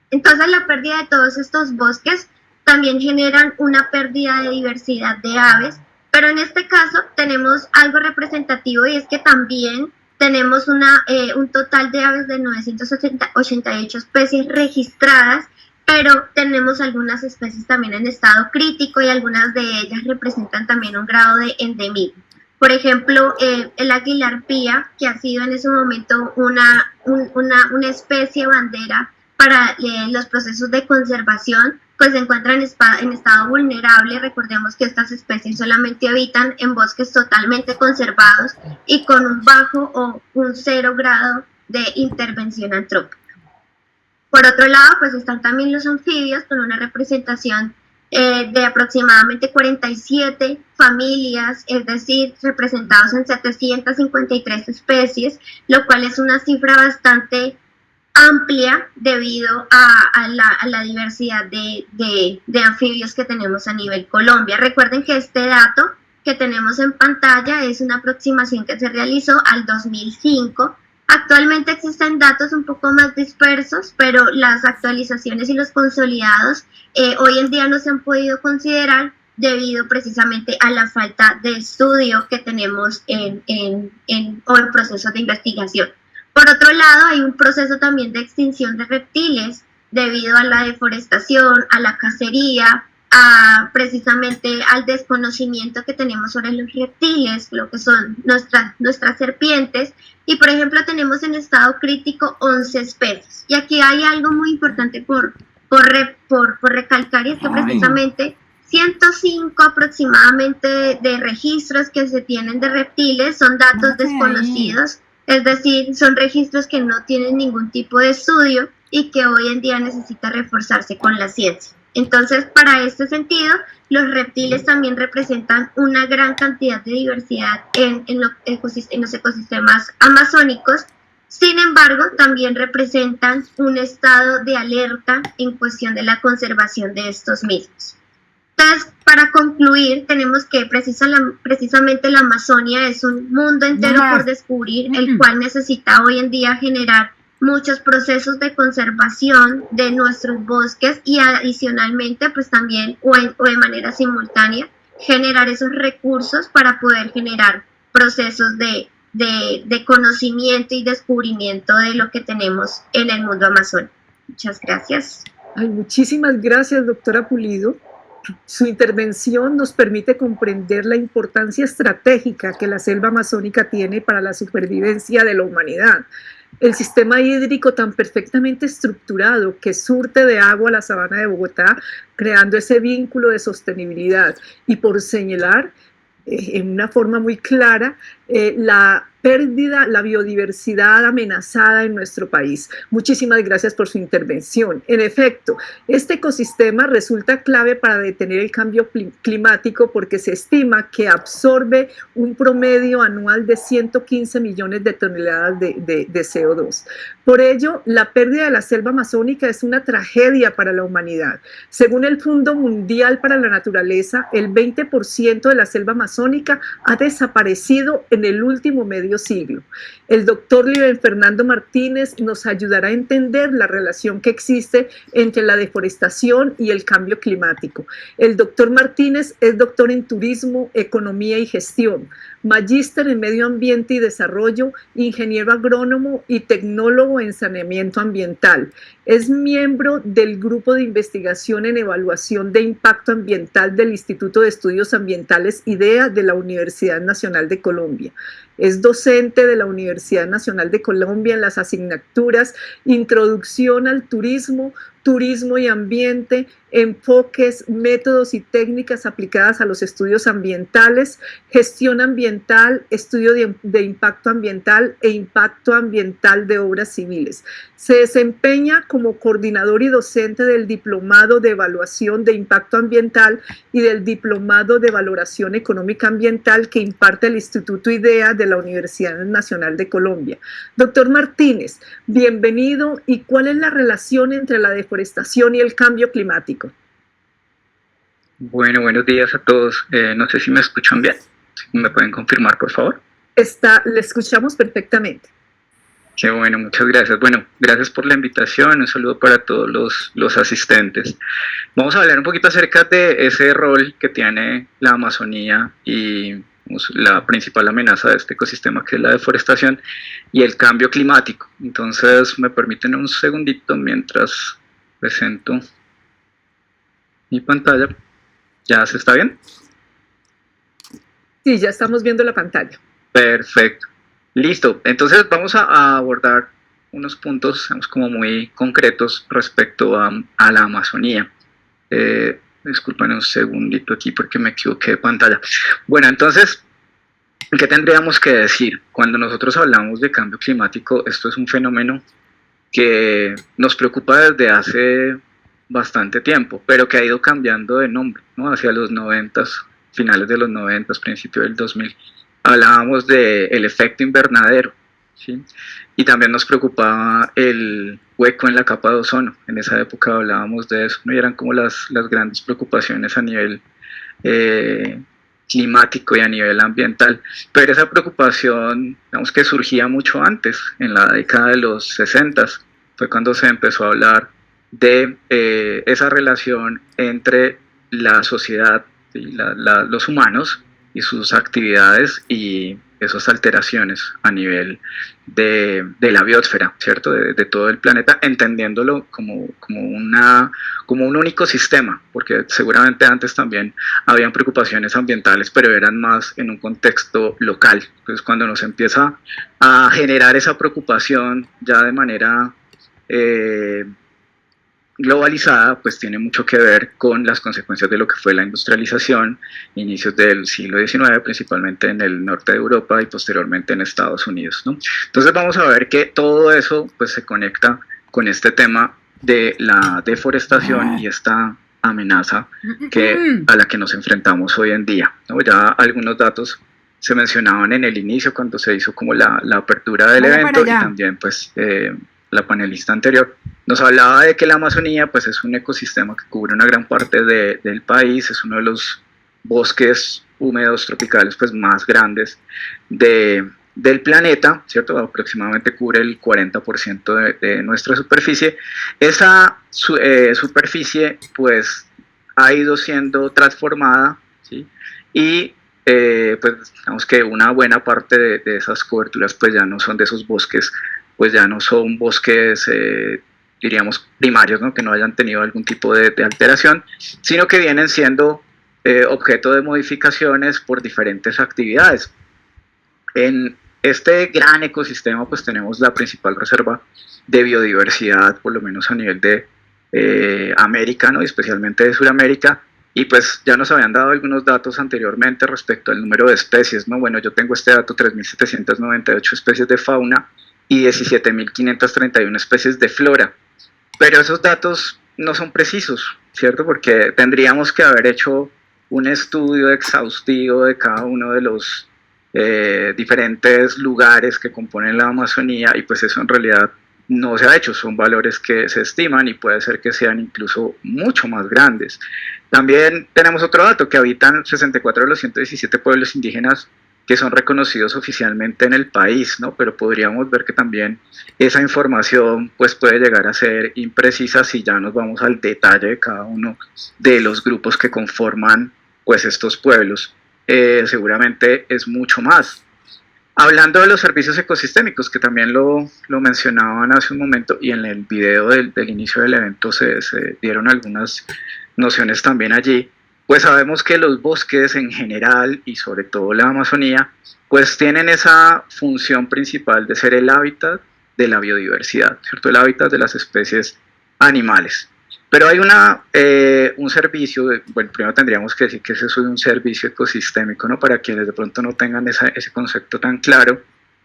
Entonces, la pérdida de todos estos bosques también generan una pérdida de diversidad de aves, pero en este caso tenemos algo representativo, y es que también tenemos un total de aves de 988 especies registradas, pero tenemos algunas especies también en estado crítico, y algunas de ellas representan también un grado de endemismo. Por ejemplo, el águila arpía, que ha sido en ese momento una especie bandera para los procesos de conservación, pues se encuentran en estado vulnerable. Recordemos que estas especies solamente habitan en bosques totalmente conservados y con un bajo o un 0 grado de intervención antrópica. Por otro lado, pues están también los anfibios, con una representación de aproximadamente 47 familias, es decir, representados en 753 especies, lo cual es una cifra bastante amplia debido a la diversidad de anfibios que tenemos a nivel Colombia. Recuerden que este dato que tenemos en pantalla es una aproximación que se realizó al 2005. Actualmente existen datos un poco más dispersos, pero las actualizaciones y los consolidados hoy en día no se han podido considerar debido precisamente a la falta de estudio que tenemos en procesos de investigación. Por otro lado, hay un proceso también de extinción de reptiles debido a la deforestación, a la cacería, precisamente al desconocimiento que tenemos sobre los reptiles, lo que son nuestras serpientes. Y por ejemplo, tenemos en estado crítico 11 especies. Y aquí hay algo muy importante por recalcar, y es que precisamente 105 aproximadamente de registros que se tienen de reptiles son datos desconocidos. Es decir, son registros que no tienen ningún tipo de estudio y que hoy en día necesita reforzarse con la ciencia. Entonces, para este sentido, los reptiles también representan una gran cantidad de diversidad en los ecosistemas amazónicos. Sin embargo, también representan un estado de alerta en cuestión de la conservación de estos mismos. Entonces, para concluir, tenemos que precisamente la Amazonia es un mundo entero por descubrir, el cual necesita hoy en día generar muchos procesos de conservación de nuestros bosques, y adicionalmente, pues también, o de manera simultánea, generar esos recursos para poder generar procesos de conocimiento y descubrimiento de lo que tenemos en el mundo amazónico. Muchas gracias. Ay, muchísimas gracias, doctora Pulido. Su intervención nos permite comprender la importancia estratégica que la selva amazónica tiene para la supervivencia de la humanidad. el sistema hídrico tan perfectamente estructurado que surte de agua a la sabana de Bogotá, creando ese vínculo de sostenibilidad. Y por señalar en una forma muy clara la pérdida, la biodiversidad amenazada en nuestro país. Muchísimas gracias por su intervención. En efecto, este ecosistema resulta clave para detener el cambio climático porque se estima que absorbe un promedio anual de 115 millones de toneladas de CO2. Por ello, la pérdida de la selva amazónica es una tragedia para la humanidad. Según el Fondo Mundial para la Naturaleza, el 20% de la selva amazónica ha desaparecido en el último medio siglo. El doctor Liben Fernando Martínez nos ayudará a entender la relación que existe entre la deforestación y el cambio climático. El doctor Martínez es doctor en turismo, economía y gestión, magíster en medio ambiente y desarrollo, ingeniero agrónomo y tecnólogo en saneamiento ambiental. Es miembro del grupo de investigación en evaluación de impacto ambiental del Instituto de Estudios Ambientales IDEA de la Universidad Nacional de Colombia. Es docente de la Universidad Nacional de Colombia en las asignaturas Introducción al Turismo, Turismo y Ambiente, enfoques, métodos y técnicas aplicadas a los estudios ambientales, gestión ambiental, estudio de impacto ambiental e impacto ambiental de obras civiles. Se desempeña como coordinador y docente del Diplomado de Evaluación de Impacto Ambiental y del Diplomado de Valoración Económica Ambiental que imparte el Instituto IDEA de la Universidad Nacional de Colombia. Doctor Martínez, bienvenido. ¿Y cuál es la relación entre la deforestación y el cambio climático? Bueno, buenos días a todos. No sé si me escuchan bien. ¿Me pueden confirmar, por favor? Le escuchamos perfectamente. Qué bueno, muchas gracias. Bueno, gracias por la invitación. Un saludo para todos los asistentes. Vamos a hablar un poquito acerca de ese rol que tiene la Amazonía y la principal amenaza de este ecosistema, que es la deforestación y el cambio climático. Entonces, me permiten un segundito mientras presento mi pantalla. ¿Ya se está bien? Sí, ya estamos viendo la pantalla. Perfecto. Listo. Entonces vamos a abordar unos puntos, digamos, como muy concretos respecto a la Amazonía. Disculpen un segundito aquí porque me equivoqué de pantalla. Bueno, entonces, ¿qué tendríamos que decir? Cuando nosotros hablamos de cambio climático, esto es un fenómeno que nos preocupa desde hace bastante tiempo, pero que ha ido cambiando de nombre, ¿no? Hacia los 90, finales de los 90, principio del 2000, hablábamos del efecto invernadero, ¿sí? Y también nos preocupaba el hueco en la capa de ozono. En esa época hablábamos de eso, ¿no? Y eran como las grandes preocupaciones a nivel climático y a nivel ambiental. Pero esa preocupación, digamos que surgía mucho antes, en la década de los 60, fue cuando se empezó a hablar de esa relación entre la sociedad, ¿sí? Los humanos y sus actividades y esas alteraciones a nivel de la biosfera, ¿cierto? De todo el planeta, entendiéndolo como un único sistema, porque seguramente antes también habían preocupaciones ambientales, pero eran más en un contexto local. Entonces, cuando nos empieza a generar esa preocupación ya de manera globalizada, pues tiene mucho que ver con las consecuencias de lo que fue la industrialización, inicios del siglo XIX, principalmente en el norte de Europa y posteriormente en Estados Unidos, ¿no? Entonces vamos a ver que todo eso pues se conecta con este tema de la deforestación y esta amenaza a la que nos enfrentamos hoy en día, ¿no? Ya algunos datos se mencionaban en el inicio cuando se hizo como la apertura del evento, y también pues la panelista anterior nos hablaba de que la Amazonía pues es un ecosistema que cubre una gran parte del país, es uno de los bosques húmedos tropicales pues más grandes del planeta, ¿cierto? Aproximadamente cubre el 40% de nuestra superficie. Esa superficie pues ha ido siendo transformada, ¿sí? Y pues digamos que una buena parte de esas coberturas pues ya no son de esos bosques, pues ya no son bosques diríamos primarios, ¿no? Que no hayan tenido algún tipo de alteración, sino que vienen siendo objeto de modificaciones por diferentes actividades. En este gran ecosistema, pues tenemos la principal reserva de biodiversidad, por lo menos a nivel de América, ¿no? Y especialmente de Sudamérica, y pues ya nos habían dado algunos datos anteriormente respecto al número de especies, ¿no? Bueno, yo tengo este dato, 3.798 especies de fauna y 17.531 especies de flora, pero esos datos no son precisos, ¿cierto? Porque tendríamos que haber hecho un estudio exhaustivo de cada uno de los diferentes lugares que componen la Amazonía, y pues eso en realidad no se ha hecho, son valores que se estiman y puede ser que sean incluso mucho más grandes. También tenemos otro dato, que habitan 64 de los 117 pueblos indígenas que son reconocidos oficialmente en el país, ¿no? Pero podríamos ver que también esa información pues puede llegar a ser imprecisa si ya nos vamos al detalle de cada uno de los grupos que conforman pues estos pueblos. Seguramente es mucho más. Hablando de los servicios ecosistémicos, que también lo mencionaban hace un momento, y en el video del inicio del evento se dieron algunas nociones también allí, pues sabemos que los bosques en general, y sobre todo la Amazonía, pues tienen esa función principal de ser el hábitat de la biodiversidad, ¿cierto? El hábitat de las especies animales. Pero hay un servicio, bueno, primero tendríamos que decir que eso es un servicio ecosistémico, ¿no? Para quienes de pronto no tengan ese concepto tan claro,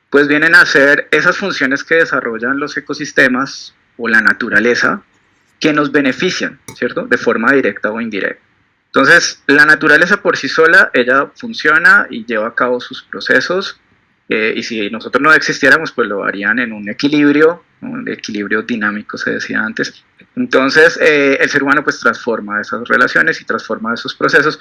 pues vienen a ser esas funciones que desarrollan los ecosistemas o la naturaleza que nos benefician, ¿cierto? De forma directa o indirecta. Entonces, la naturaleza por sí sola, ella funciona y lleva a cabo sus procesos, y si nosotros no existiéramos, pues lo harían en un equilibrio, ¿no? Un equilibrio dinámico se decía antes. Entonces, el ser humano pues transforma esas relaciones y transforma esos procesos,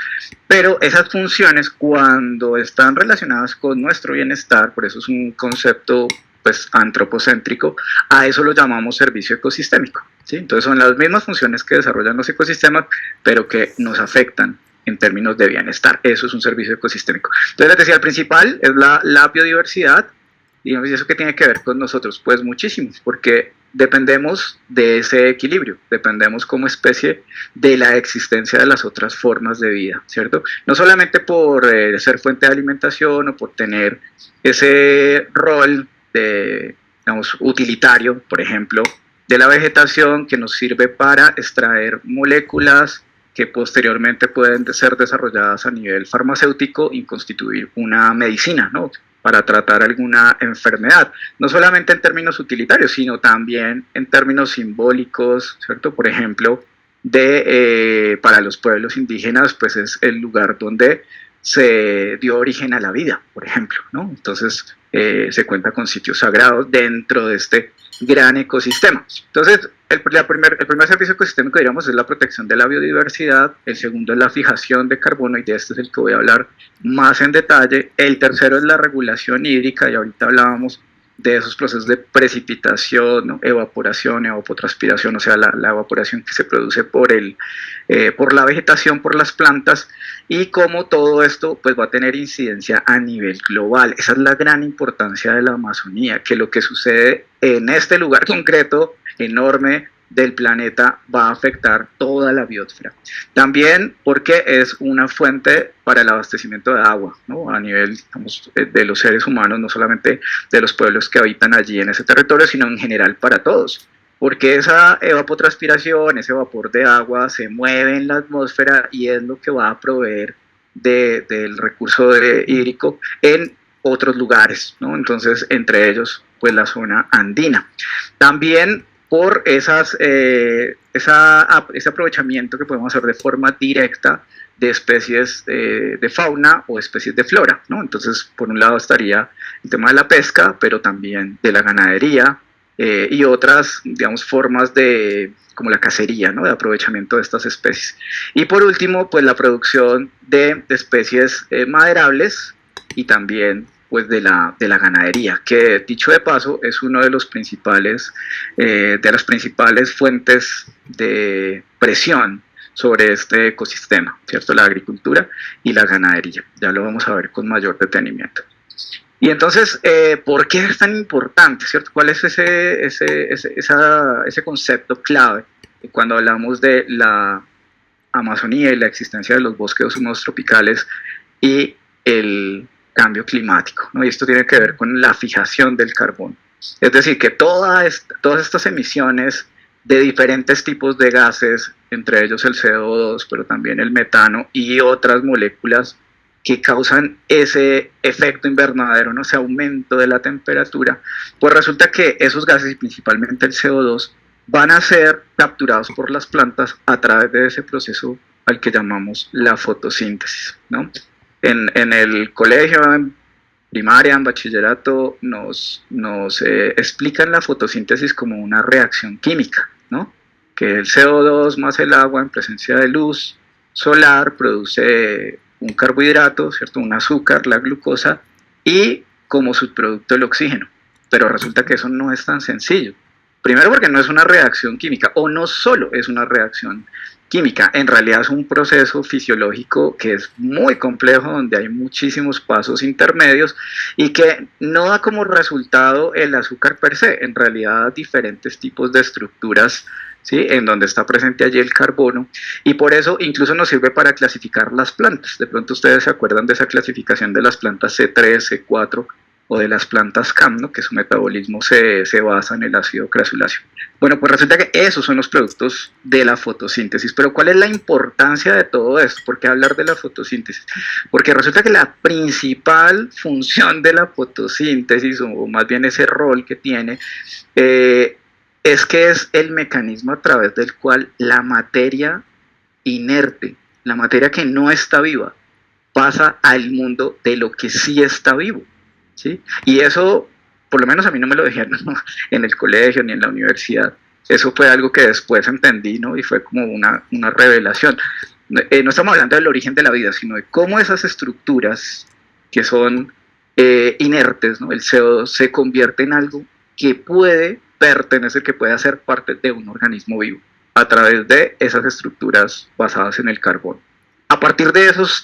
pero esas funciones, cuando están relacionadas con nuestro bienestar, por eso es un concepto pues antropocéntrico, a eso lo llamamos servicio ecosistémico, ¿sí? Entonces son las mismas funciones que desarrollan los ecosistemas, pero que nos afectan en términos de bienestar. Eso es un servicio ecosistémico. Entonces les decía, el principal es la biodiversidad, digamos, y eso que tiene que ver con nosotros, pues muchísimo, porque dependemos de ese equilibrio, dependemos como especie de la existencia de las otras formas de vida, ¿cierto? No solamente por ser fuente de alimentación o por tener ese rol de, digamos, utilitario, por ejemplo, de la vegetación, que nos sirve para extraer moléculas que posteriormente pueden ser desarrolladas a nivel farmacéutico y constituir una medicina, ¿no? Para tratar alguna enfermedad, no solamente en términos utilitarios, sino también en términos simbólicos, ¿cierto? Por ejemplo, para los pueblos indígenas, pues es el lugar donde se dio origen a la vida, por ejemplo, ¿no? Entonces se cuenta con sitios sagrados dentro de este gran ecosistema. Entonces, el primer servicio ecosistémico, digamos, es la protección de la biodiversidad. El segundo es la fijación de carbono, y de este es el que voy a hablar más en detalle. El tercero es la regulación hídrica, y ahorita hablábamos de esos procesos de precipitación, ¿no? Evaporación, evapotranspiración, o sea, la evaporación que se produce por la vegetación, por las plantas, y cómo todo esto pues va a tener incidencia a nivel global. Esa es la gran importancia de la Amazonía, que lo que sucede en este lugar concreto, enorme, del planeta, va a afectar toda la biosfera. También porque es una fuente para el abastecimiento de agua, ¿no? A nivel, digamos, de los seres humanos, no solamente de los pueblos que habitan allí en ese territorio, sino en general para todos. Porque esa evapotranspiración, ese vapor de agua se mueve en la atmósfera y es lo que va a proveer del recurso hídrico en otros lugares, ¿no? Entonces, entre ellos, pues la zona andina. También por ese aprovechamiento que podemos hacer de forma directa de especies de fauna o especies de flora, ¿no? Entonces, por un lado estaría el tema de la pesca, pero también de la ganadería, y otras, digamos, formas como la cacería, ¿no? De aprovechamiento de estas especies. Y por último, pues la producción de especies maderables, y también pues de la ganadería, que dicho de paso es uno de las principales fuentes de presión sobre este ecosistema, ¿cierto? La agricultura y la ganadería. Ya lo vamos a ver con mayor detenimiento. Y entonces, ¿por qué es tan importante, ¿cierto? ¿Cuál es ese concepto clave cuando hablamos de la Amazonía y la existencia de los bosques húmedos tropicales y el cambio climático, ¿no? Y esto tiene que ver con la fijación del carbono. Es decir, que todas estas emisiones de diferentes tipos de gases, entre ellos el CO2, pero también el metano y otras moléculas que causan ese efecto invernadero, ¿no? Ese aumento de la temperatura, pues resulta que esos gases, y principalmente el CO2, van a ser capturados por las plantas a través de ese proceso al que llamamos la fotosíntesis, ¿no? En el colegio, en primaria, en bachillerato, nos explican la fotosíntesis como una reacción química, ¿no? Que el CO2 más el agua en presencia de luz solar produce un carbohidrato, ¿cierto? Un azúcar, la glucosa, y como subproducto el oxígeno. Pero resulta que eso no es tan sencillo. Primero porque no es una reacción química, o no solo es una reacción química, en realidad es un proceso fisiológico que es muy complejo, donde hay muchísimos pasos intermedios y que no da como resultado el azúcar per se, en realidad diferentes tipos de estructuras, ¿sí? En donde está presente allí el carbono, y por eso incluso nos sirve para clasificar las plantas. De pronto ustedes se acuerdan de esa clasificación de las plantas C3, C4 o de las plantas CAM, ¿no? Que su metabolismo se basa en el ácido crasuláceo. Bueno, pues resulta que esos son los productos de la fotosíntesis. Pero ¿cuál es la importancia de todo esto? ¿Por qué hablar de la fotosíntesis? Porque resulta que la principal función de la fotosíntesis, o más bien ese rol que tiene, es que es el mecanismo a través del cual la materia inerte, la materia que no está viva, pasa al mundo de lo que sí está vivo, ¿sí? Y eso, por lo menos a mí no me lo dijeron, ¿no? En el colegio ni en la universidad. Eso fue algo que después entendí, ¿no? Y fue como una revelación. No estamos hablando del origen de la vida, sino de cómo esas estructuras que son inertes, ¿no? El CO2 se convierte en algo que puede pertenecer, que puede hacer parte de un organismo vivo a través de esas estructuras basadas en el carbono. A partir de esos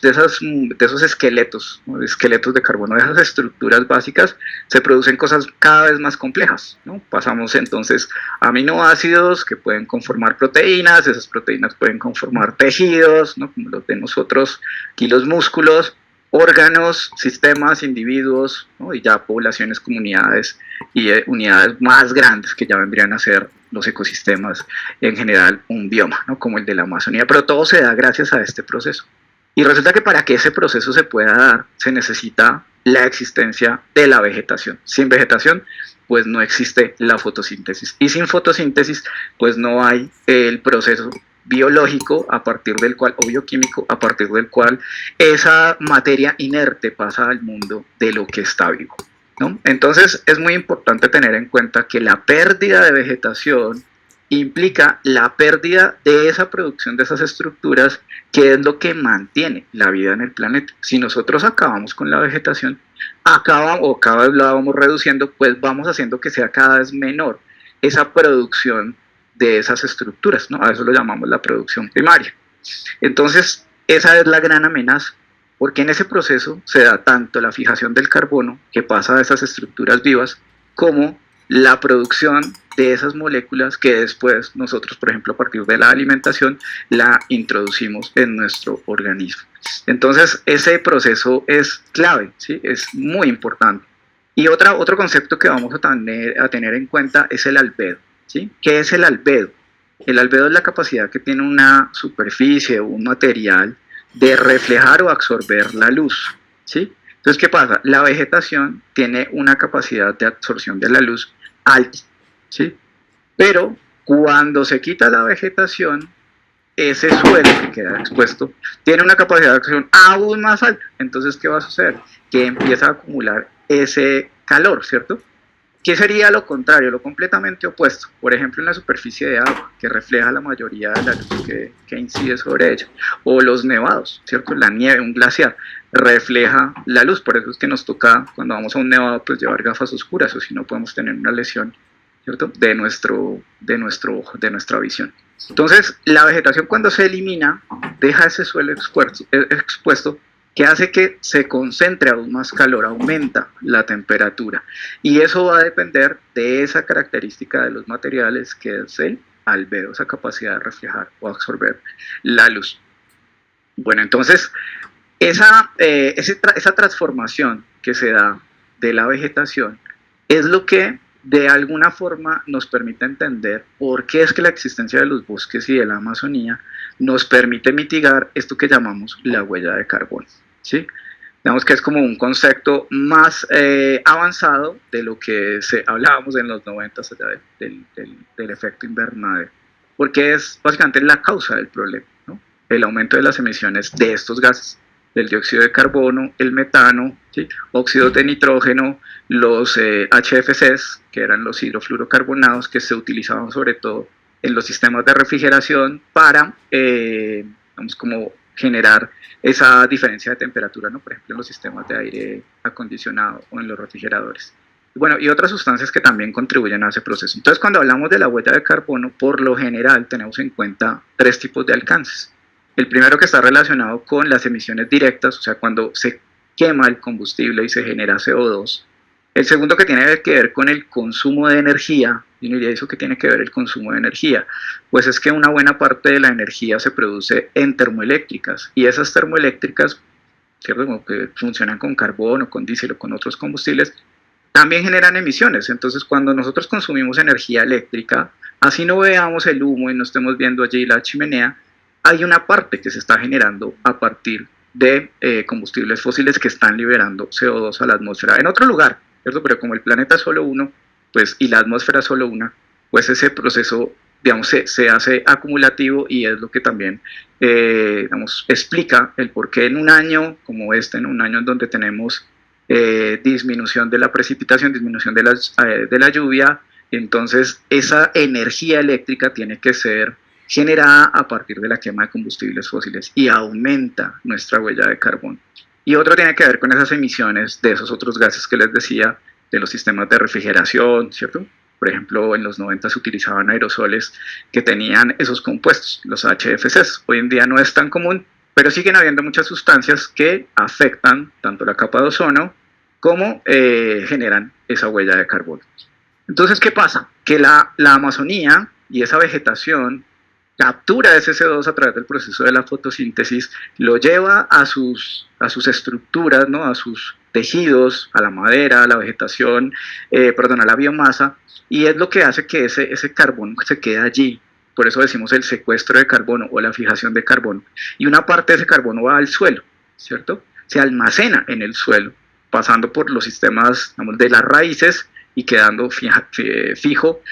esqueletos, ¿no? Esqueletos de carbono, de esas estructuras básicas, se producen cosas cada vez más complejas, ¿no? Pasamos entonces a aminoácidos que pueden conformar proteínas, esas proteínas pueden conformar tejidos, ¿no? Como los de nosotros, aquí los músculos, órganos, sistemas, individuos, ¿no? Y ya poblaciones, comunidades y unidades más grandes que ya vendrían a ser los ecosistemas, en general un bioma, ¿no? Como el de la Amazonía, pero todo se da gracias a este proceso. Y resulta que para que ese proceso se pueda dar, se necesita la existencia de la vegetación. Sin vegetación, pues no existe la fotosíntesis. Y sin fotosíntesis, pues no hay el proceso biológico a partir del cual, o bioquímico, a partir del cual esa materia inerte pasa al mundo de lo que está vivo, ¿no? Entonces es muy importante tener en cuenta que la pérdida de vegetación implica la pérdida de esa producción de esas estructuras, que es lo que mantiene la vida en el planeta. Si nosotros acabamos con la vegetación, cada vez la vamos reduciendo, pues vamos haciendo que sea cada vez menor esa producción de esas estructuras, ¿no? A eso lo llamamos la producción primaria. Entonces, esa es la gran amenaza, porque en ese proceso se da tanto la fijación del carbono, que pasa a esas estructuras vivas, como la producción de esas moléculas que después nosotros, por ejemplo, a partir de la alimentación, la introducimos en nuestro organismo. Entonces, ese proceso es clave, ¿sí? Es muy importante. Y otro concepto que vamos a tener en cuenta es el albedo, ¿sí? ¿Qué es el albedo? El albedo es la capacidad que tiene una superficie o un material de reflejar o absorber la luz, ¿sí? Entonces, ¿qué pasa? La vegetación tiene una capacidad de absorción de la luz alta, ¿sí? Pero cuando se quita la vegetación, ese suelo que queda expuesto tiene una capacidad de absorción aún más alta. Entonces, ¿qué va a suceder? Que empieza a acumular ese calor, ¿cierto? ¿Qué sería lo contrario, lo completamente opuesto? Por ejemplo, en la superficie de agua, que refleja la mayoría de la luz que incide sobre ella, o los nevados, ¿cierto? La nieve, un glaciar, refleja la luz, por eso es que nos toca, cuando vamos a un nevado, pues llevar gafas oscuras, o si no podemos tener una lesión, ¿cierto? De nuestra visión. Entonces, la vegetación, cuando se elimina, deja ese suelo expuesto, que hace que se concentre aún más calor, aumenta la temperatura. Y eso va a depender de esa característica de los materiales, que es el albedo, esa capacidad de reflejar o absorber la luz. Bueno, entonces, esa transformación que se da de la vegetación es lo que de alguna forma nos permite entender por qué es que la existencia de los bosques y de la Amazonía nos permite mitigar esto que llamamos la huella de carbono, ¿sí? Digamos que es como un concepto más avanzado de lo que hablábamos en los 90 del efecto invernadero, porque es básicamente la causa del problema, ¿no? El aumento de las emisiones de estos gases, del dióxido de carbono, el metano, ¿sí? Óxidos de nitrógeno, los HFCs, que eran los hidrofluorocarbonados que se utilizaban sobre todo en los sistemas de refrigeración para, vamos, como generar esa diferencia de temperatura, ¿no? Por ejemplo, en los sistemas de aire acondicionado o en los refrigeradores. Bueno, y otras sustancias que también contribuyen a ese proceso. Entonces, cuando hablamos de la huella de carbono, por lo general tenemos en cuenta 3 tipos de alcances. El primero, que está relacionado con las emisiones directas, o sea, cuando se quema el combustible y se genera CO2. El segundo, que tiene que ver con el consumo de energía. Y uno diría, ¿eso qué tiene que ver el consumo de energía? Pues es que una buena parte de la energía se produce en termoeléctricas, y esas termoeléctricas, ¿cierto?, como que funcionan con carbón o con diésel o con otros combustibles, también generan emisiones. Entonces, cuando nosotros consumimos energía eléctrica, así no veamos el humo y no estemos viendo allí la chimenea, hay una parte que se está generando a partir de combustibles fósiles que están liberando CO2 a la atmósfera en otro lugar, ¿cierto? Pero como el planeta es solo uno, pues, y la atmósfera es solo una, pues ese proceso, digamos, se hace acumulativo, y es lo que también, digamos, explica el por qué en un año como este, en un año en donde tenemos disminución de la precipitación, disminución de la lluvia, entonces esa energía eléctrica tiene que ser generada a partir de la quema de combustibles fósiles, y aumenta nuestra huella de carbono. Y otro tiene que ver con esas emisiones de esos otros gases que les decía, de los sistemas de refrigeración, ¿cierto? Por ejemplo, en los 90 se utilizaban aerosoles que tenían esos compuestos, los HFCs. Hoy en día no es tan común, pero siguen habiendo muchas sustancias que afectan tanto la capa de ozono como generan esa huella de carbono. Entonces, ¿qué pasa? Que la Amazonía y esa vegetación captura ese CO2 a través del proceso de la fotosíntesis, lo lleva a sus estructuras, ¿no? A sus tejidos, a la madera, a la vegetación, a la biomasa, y es lo que hace que ese carbono se quede allí. Por eso decimos el secuestro de carbono o la fijación de carbono. Y una parte de ese carbono va al suelo, ¿cierto? Se almacena en el suelo, pasando por los sistemas, digamos, de las raíces, y quedando fijo,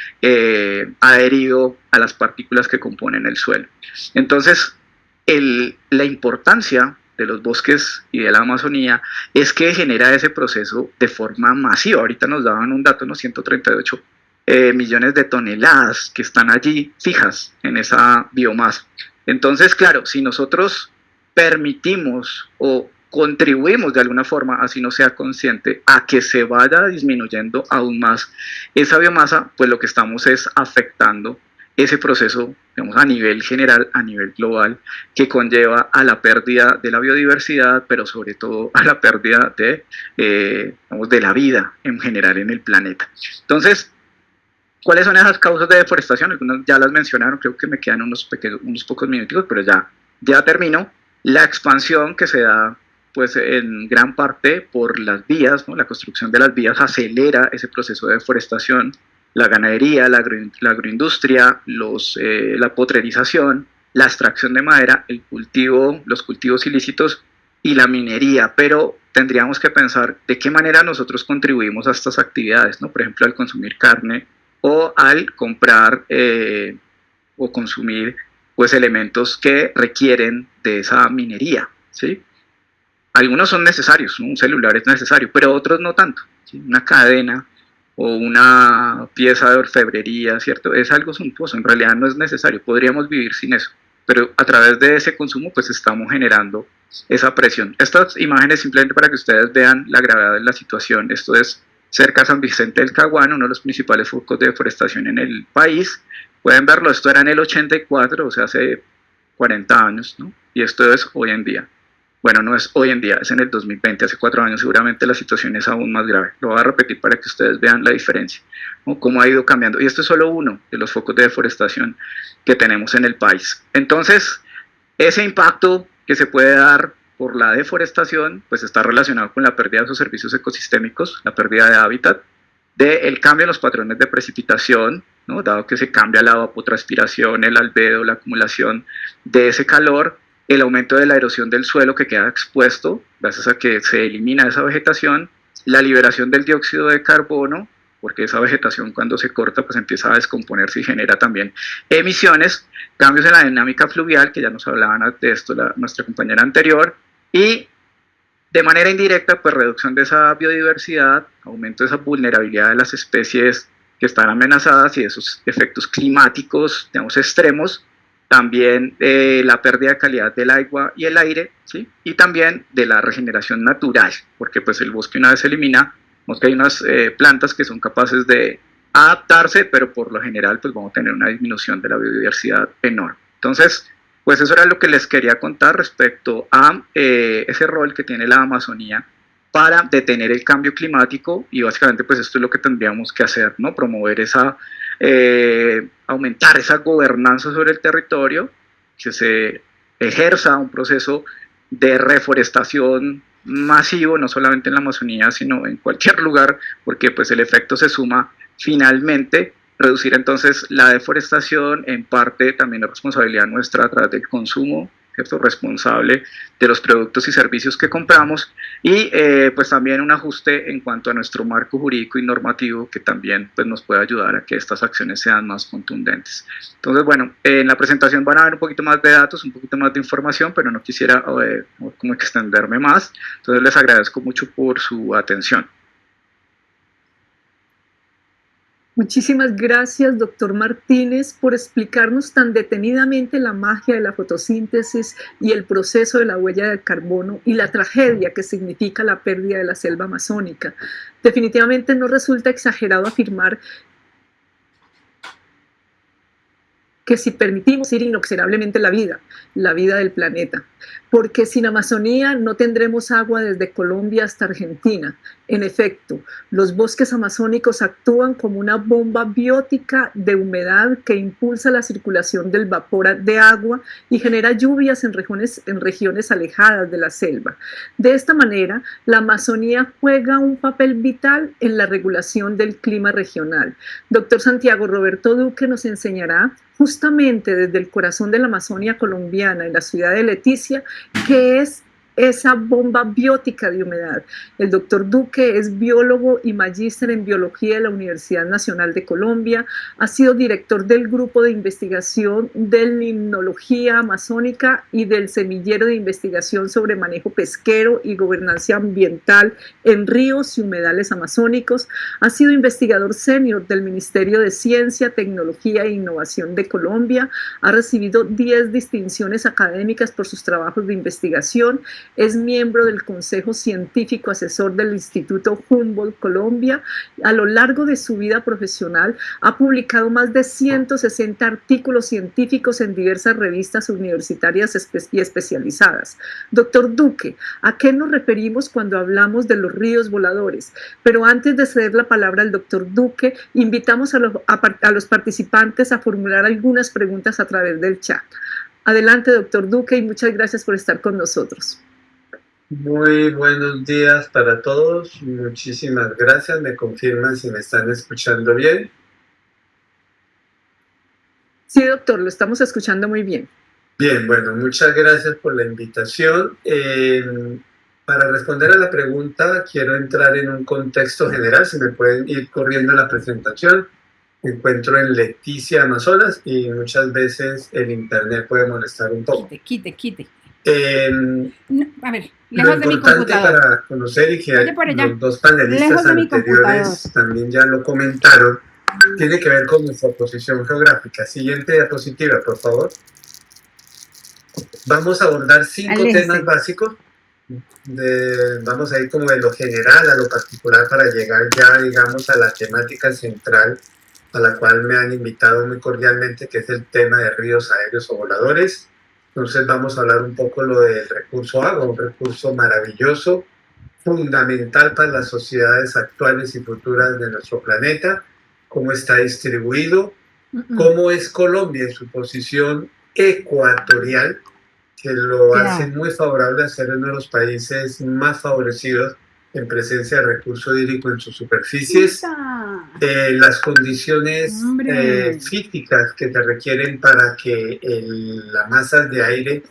adherido a las partículas que componen el suelo. Entonces, la importancia de los bosques y de la Amazonía es que genera ese proceso de forma masiva. Ahorita nos daban un dato, ¿no? 138 millones de toneladas que están allí fijas en esa biomasa. Entonces, claro, si nosotros permitimos o contribuimos de alguna forma, así no sea consciente, a que se vaya disminuyendo aún más esa biomasa, pues lo que estamos es afectando ese proceso, digamos, a nivel general, a nivel global, que conlleva a la pérdida de la biodiversidad, pero sobre todo a la pérdida de la vida en general en el planeta. Entonces, ¿cuáles son esas causas de deforestación? Algunas ya las mencionaron, creo que me quedan unos pocos minutos, pero ya termino. La expansión que se da, pues, en gran parte por las vías, ¿no? La construcción de las vías acelera ese proceso de deforestación. La ganadería, la agroindustria, la potrerización, la extracción de madera, los cultivos ilícitos y la minería. Pero tendríamos que pensar de qué manera nosotros contribuimos a estas actividades, ¿no? Por ejemplo, al consumir carne o al comprar o consumir, pues, elementos que requieren de esa minería, ¿sí? Algunos son necesarios, ¿no? Un celular es necesario, pero otros no tanto, ¿sí? Una cadena o una pieza de orfebrería, ¿cierto? Es algo suntuoso, en realidad no es necesario, podríamos vivir sin eso, pero a través de ese consumo, pues, estamos generando esa presión. Estas imágenes simplemente para que ustedes vean la gravedad de la situación. Esto es cerca de San Vicente del Caguán, uno de los principales focos de deforestación en el país. Pueden verlo, esto era en el 84, o sea, hace 40 años, ¿no? Y esto es hoy en día. Bueno, no es hoy en día, es en el 2020, hace 4 años seguramente la situación es aún más grave. Lo voy a repetir para que ustedes vean la diferencia, ¿no? Cómo ha ido cambiando. Y esto es solo uno de los focos de deforestación que tenemos en el país. Entonces, ese impacto que se puede dar por la deforestación, pues está relacionado con la pérdida de esos servicios ecosistémicos, la pérdida de hábitat, del cambio en los patrones de precipitación, ¿no? Dado que se cambia la evapotranspiración, el albedo, la acumulación de ese calor, el aumento de la erosión del suelo que queda expuesto gracias a que se elimina esa vegetación, la liberación del dióxido de carbono, porque esa vegetación cuando se corta pues empieza a descomponerse y genera también emisiones, cambios en la dinámica fluvial, que ya nos hablaban de esto nuestra compañera anterior, y de manera indirecta pues reducción de esa biodiversidad, aumento de esa vulnerabilidad de las especies que están amenazadas y esos efectos climáticos, digamos, extremos, también la pérdida de calidad del agua y el aire, ¿sí? Y también de la regeneración natural, porque pues el bosque una vez se elimina, vemos que hay unas plantas que son capaces de adaptarse, pero por lo general pues vamos a tener una disminución de la biodiversidad enorme. Entonces, pues eso era lo que les quería contar respecto a ese rol que tiene la Amazonía para detener el cambio climático, y básicamente pues esto es lo que tendríamos que hacer, ¿no? Promover esa, aumentar esa gobernanza sobre el territorio, que se ejerza un proceso de reforestación masivo, no solamente en la Amazonía, sino en cualquier lugar, porque pues el efecto se suma finalmente, reducir entonces la deforestación, en parte también la responsabilidad nuestra a través del consumo, ¿cierto? Responsable de los productos y servicios que compramos, y pues también un ajuste en cuanto a nuestro marco jurídico y normativo que también pues nos puede ayudar a que estas acciones sean más contundentes. Entonces, bueno, en la presentación van a ver un poquito más de datos, un poquito más de información, pero no quisiera como extenderme más. Entonces les agradezco mucho por su atención. Muchísimas gracias, doctor Martínez, por explicarnos tan detenidamente la magia de la fotosíntesis y el proceso de la huella del carbono y la tragedia que significa la pérdida de la selva amazónica. Definitivamente no resulta exagerado afirmar que si permitimos ir inexorablemente la vida del planeta, porque sin Amazonía no tendremos agua desde Colombia hasta Argentina. En efecto, los bosques amazónicos actúan como una bomba biótica de humedad que impulsa la circulación del vapor de agua y genera lluvias en regiones alejadas de la selva. De esta manera, la Amazonía juega un papel vital en la regulación del clima regional. Doctor Santiago Roberto Duque nos enseñará justamente desde el corazón de la Amazonia colombiana, en la ciudad de Leticia, qué es esa bomba biótica de humedad. El doctor Duque es biólogo y magíster en biología de la Universidad Nacional de Colombia, ha sido director del grupo de investigación de limnología amazónica y del semillero de investigación sobre manejo pesquero y gobernanza ambiental en ríos y humedales amazónicos, ha sido investigador senior del Ministerio de Ciencia, Tecnología e Innovación de Colombia, ha recibido 10 distinciones académicas por sus trabajos de investigación, es miembro del Consejo Científico Asesor del Instituto Humboldt Colombia. A lo largo de su vida profesional ha publicado más de 160 artículos científicos en diversas revistas universitarias y especializadas. Doctor Duque, ¿a qué nos referimos cuando hablamos de los ríos voladores? Pero antes de ceder la palabra al doctor Duque, invitamos a los participantes a formular algunas preguntas a través del chat. Adelante, doctor Duque, y muchas gracias por estar con nosotros. Muy buenos días para todos, muchísimas gracias, me confirman si me están escuchando bien. Sí, doctor, lo estamos escuchando muy bien. Bien, bueno, muchas gracias por la invitación. Para responder a la pregunta, quiero entrar en un contexto general, si me pueden ir corriendo la presentación. Me encuentro en Leticia, Amazonas, y muchas veces el internet puede molestar un poco. Quite. No, a ver, lejos de mi computador. Lo importante para conocer, y que los dos panelistas anteriores también ya lo comentaron, tiene que ver con nuestra posición geográfica. Siguiente diapositiva, por favor. Vamos a abordar 5 temas básicos. Vamos a ir como de lo general a lo particular para llegar ya, digamos, a la temática central a la cual me han invitado muy cordialmente, que es el tema de ríos aéreos o voladores. Entonces vamos a hablar un poco lo del recurso agua, un recurso maravilloso, fundamental para las sociedades actuales y futuras de nuestro planeta, cómo está distribuido, cómo es Colombia en su posición ecuatorial, que lo Ya. hace muy favorable a ser uno de los países más favorecidos en presencia de recurso hídrico en sus superficies. Las condiciones Hombre. físicas que se requieren para que las masas de aire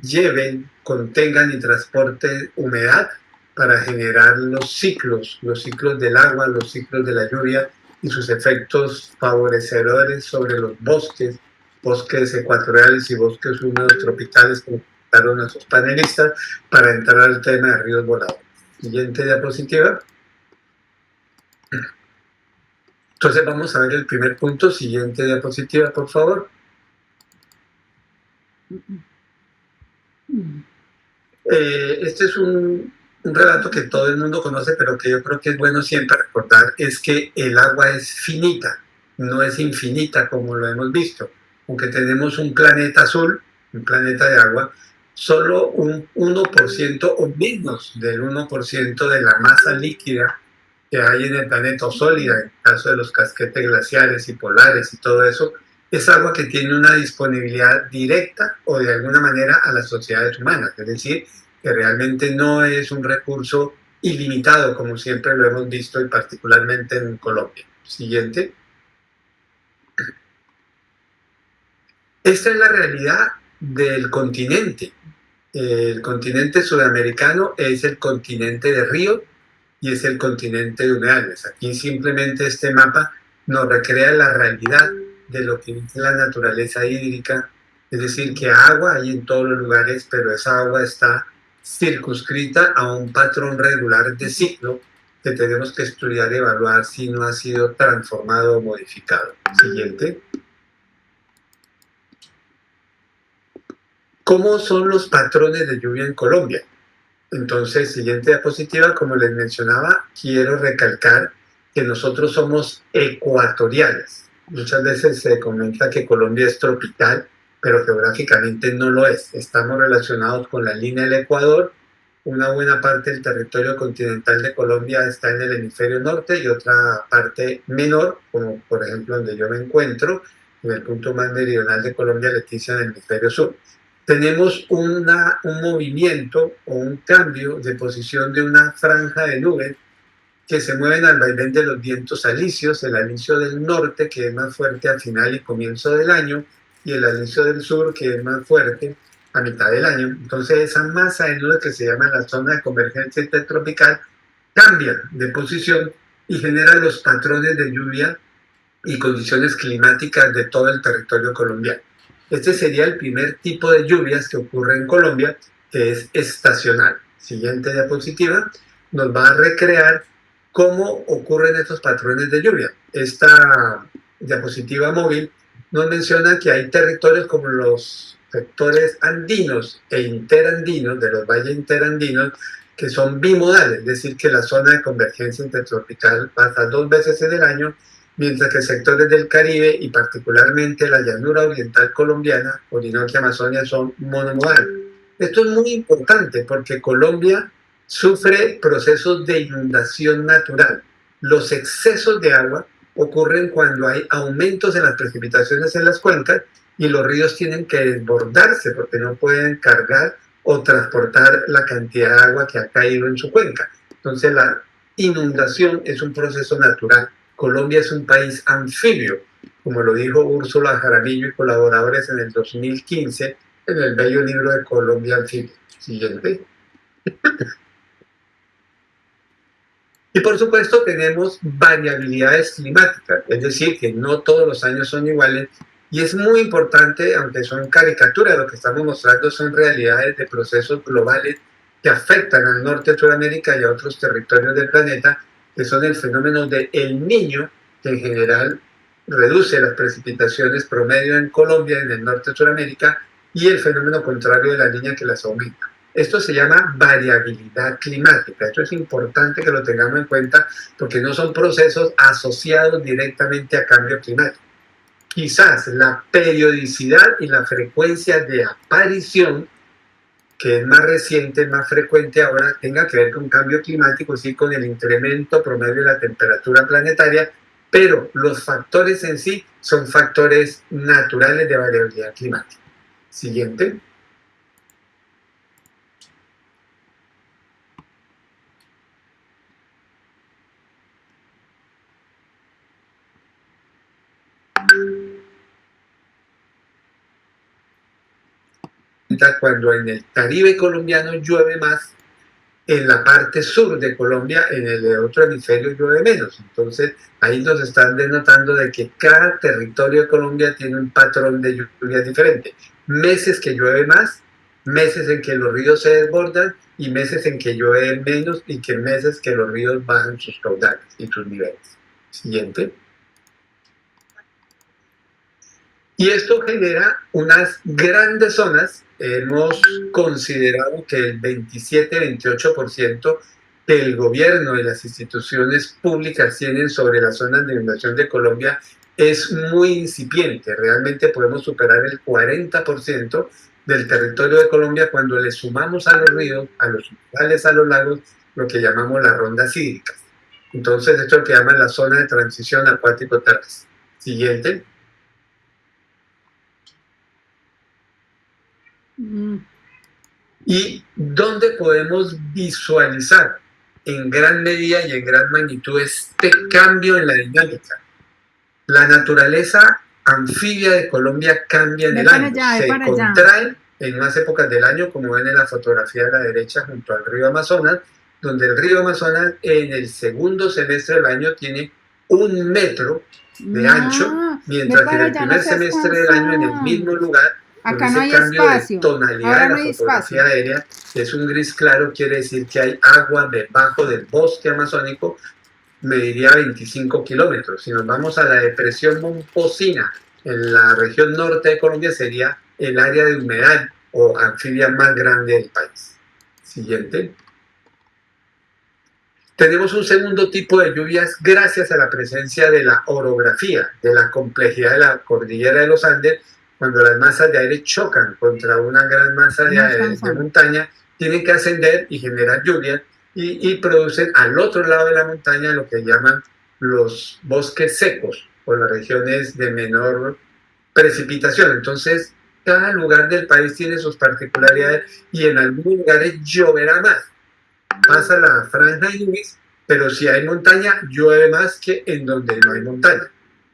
lleven, contengan y transporten humedad para generar los ciclos del agua, los ciclos de la lluvia y sus efectos favorecedores sobre los bosques ecuatoriales y bosques húmedos tropicales, como comentaron nuestros panelistas, para entrar al tema de ríos voladores. Siguiente diapositiva. Entonces vamos a ver el primer punto. Siguiente diapositiva, por favor. Este es un relato que todo el mundo conoce, pero que yo creo que es bueno siempre recordar, es que el agua es finita, no es infinita como lo hemos visto. Aunque tenemos un planeta azul, un planeta de agua, solo un 1% o menos del 1% de la masa líquida que hay en el planeta, o sólida, en el caso de los casquetes glaciares y polares y todo eso, es agua que tiene una disponibilidad directa o de alguna manera a las sociedades humanas. Es decir, que realmente no es un recurso ilimitado, como siempre lo hemos visto, y particularmente en Colombia. Siguiente. Esta es la realidad del continente. El continente sudamericano es el continente de ríos y es el continente de humedales. Aquí simplemente este mapa nos recrea la realidad de lo que es la naturaleza hídrica, es decir, que agua hay en todos los lugares, pero esa agua está circunscrita a un patrón regular de ciclo que tenemos que estudiar y evaluar si no ha sido transformado o modificado. Siguiente. ¿Cómo son los patrones de lluvia en Colombia? Entonces, siguiente diapositiva, como les mencionaba, quiero recalcar que nosotros somos ecuatoriales. Muchas veces se comenta que Colombia es tropical, pero geográficamente no lo es. Estamos relacionados con la línea del Ecuador. Una buena parte del territorio continental de Colombia está en el hemisferio norte y otra parte menor, como por ejemplo donde yo me encuentro, en el punto más meridional de Colombia, Leticia, en el hemisferio sur. Tenemos un movimiento o un cambio de posición de una franja de nubes que se mueven al vaivén de los vientos alisios, el alisio del norte, que es más fuerte a final y comienzo del año, y el alisio del sur, que es más fuerte a mitad del año. Entonces esa masa de nubes que se llama la zona de convergencia intertropical cambia de posición y genera los patrones de lluvia y condiciones climáticas de todo el territorio colombiano. Este sería el primer tipo de lluvias que ocurre en Colombia, que es estacional. Siguiente diapositiva nos va a recrear cómo ocurren estos patrones de lluvia. Esta diapositiva móvil nos menciona que hay territorios como los sectores andinos e interandinos, de los valles interandinos, que son bimodales, es decir, que la zona de convergencia intertropical pasa 2 veces en el año, mientras que sectores del Caribe y particularmente la llanura oriental colombiana, Orinoco y Amazonia, son monomodales. Esto es muy importante porque Colombia sufre procesos de inundación natural. Los excesos de agua ocurren cuando hay aumentos en las precipitaciones en las cuencas y los ríos tienen que desbordarse porque no pueden cargar o transportar la cantidad de agua que ha caído en su cuenca. Entonces la inundación es un proceso natural. Colombia es un país anfibio, como lo dijo Úrsula Jaramillo y colaboradores en el 2015 en el bello libro de Colombia Anfibio. Siguiente. Y por supuesto tenemos variabilidades climáticas, es decir, que no todos los años son iguales, y es muy importante, aunque son caricaturas, lo que estamos mostrando son realidades de procesos globales que afectan al norte de Sudamérica y a otros territorios del planeta, que son el fenómeno de El Niño, que en general reduce las precipitaciones promedio en Colombia, en el norte de Sudamérica, y el fenómeno contrario de La Niña, que las aumenta. Esto se llama variabilidad climática. Esto es importante que lo tengamos en cuenta porque no son procesos asociados directamente a cambio climático. Quizás la periodicidad y la frecuencia de aparición, que es más reciente, más frecuente ahora, tenga que ver con cambio climático, sí, con el incremento promedio de la temperatura planetaria, pero los factores en sí son factores naturales de variabilidad climática. Siguiente. cuenta cuando en el Caribe colombiano llueve más, en la parte sur de Colombia, en el otro hemisferio llueve menos. Entonces, ahí nos están denotando de que cada territorio de Colombia tiene un patrón de lluvia diferente. Meses que llueve más, meses en que los ríos se desbordan y meses en que llueve menos y que meses que los ríos bajan sus caudales y sus niveles. Siguiente. Y esto genera unas grandes zonas. Hemos considerado que el 27-28% que el gobierno y las instituciones públicas tienen sobre las zonas de inundación de Colombia es muy incipiente. Realmente podemos superar el 40% del territorio de Colombia cuando le sumamos a los ríos, a los humedales, a los lagos, lo que llamamos las rondas hídricas. Entonces, esto es lo que llaman la zona de transición acuático-terrestre. Siguiente. ¿Y dónde podemos visualizar en gran medida y en gran magnitud este cambio en la dinámica? La naturaleza anfibia de Colombia cambia en el año, se contrae en unas épocas del año, como ven en la fotografía de la derecha junto al río Amazonas, donde el río Amazonas en el segundo semestre del año tiene 1 metro de ancho, mientras que en el primer semestre del año en el mismo lugar, acá no hay cambio espacio. de tonalidad de la fotografía aérea, es un gris claro, quiere decir que hay agua debajo del bosque amazónico, mediría 25 kilómetros. Si nos vamos a la depresión Momposina, en la región norte de Colombia, sería el área de humedal o anfibia más grande del país. Siguiente. Tenemos un segundo tipo de lluvias gracias a la presencia de la orografía, de la complejidad de la cordillera de los Andes. Cuando las masas de aire chocan contra una gran masa de montaña, tienen que ascender y generar lluvias y producen al otro lado de la montaña lo que llaman los bosques secos o las regiones de menor precipitación. Entonces, cada lugar del país tiene sus particularidades y en algunos lugares lloverá más. Pasa la franja de nubes, pero si hay montaña, llueve más que en donde no hay montaña.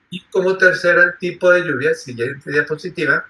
Y como tercer tipo de lluvia, siguiente diapositiva,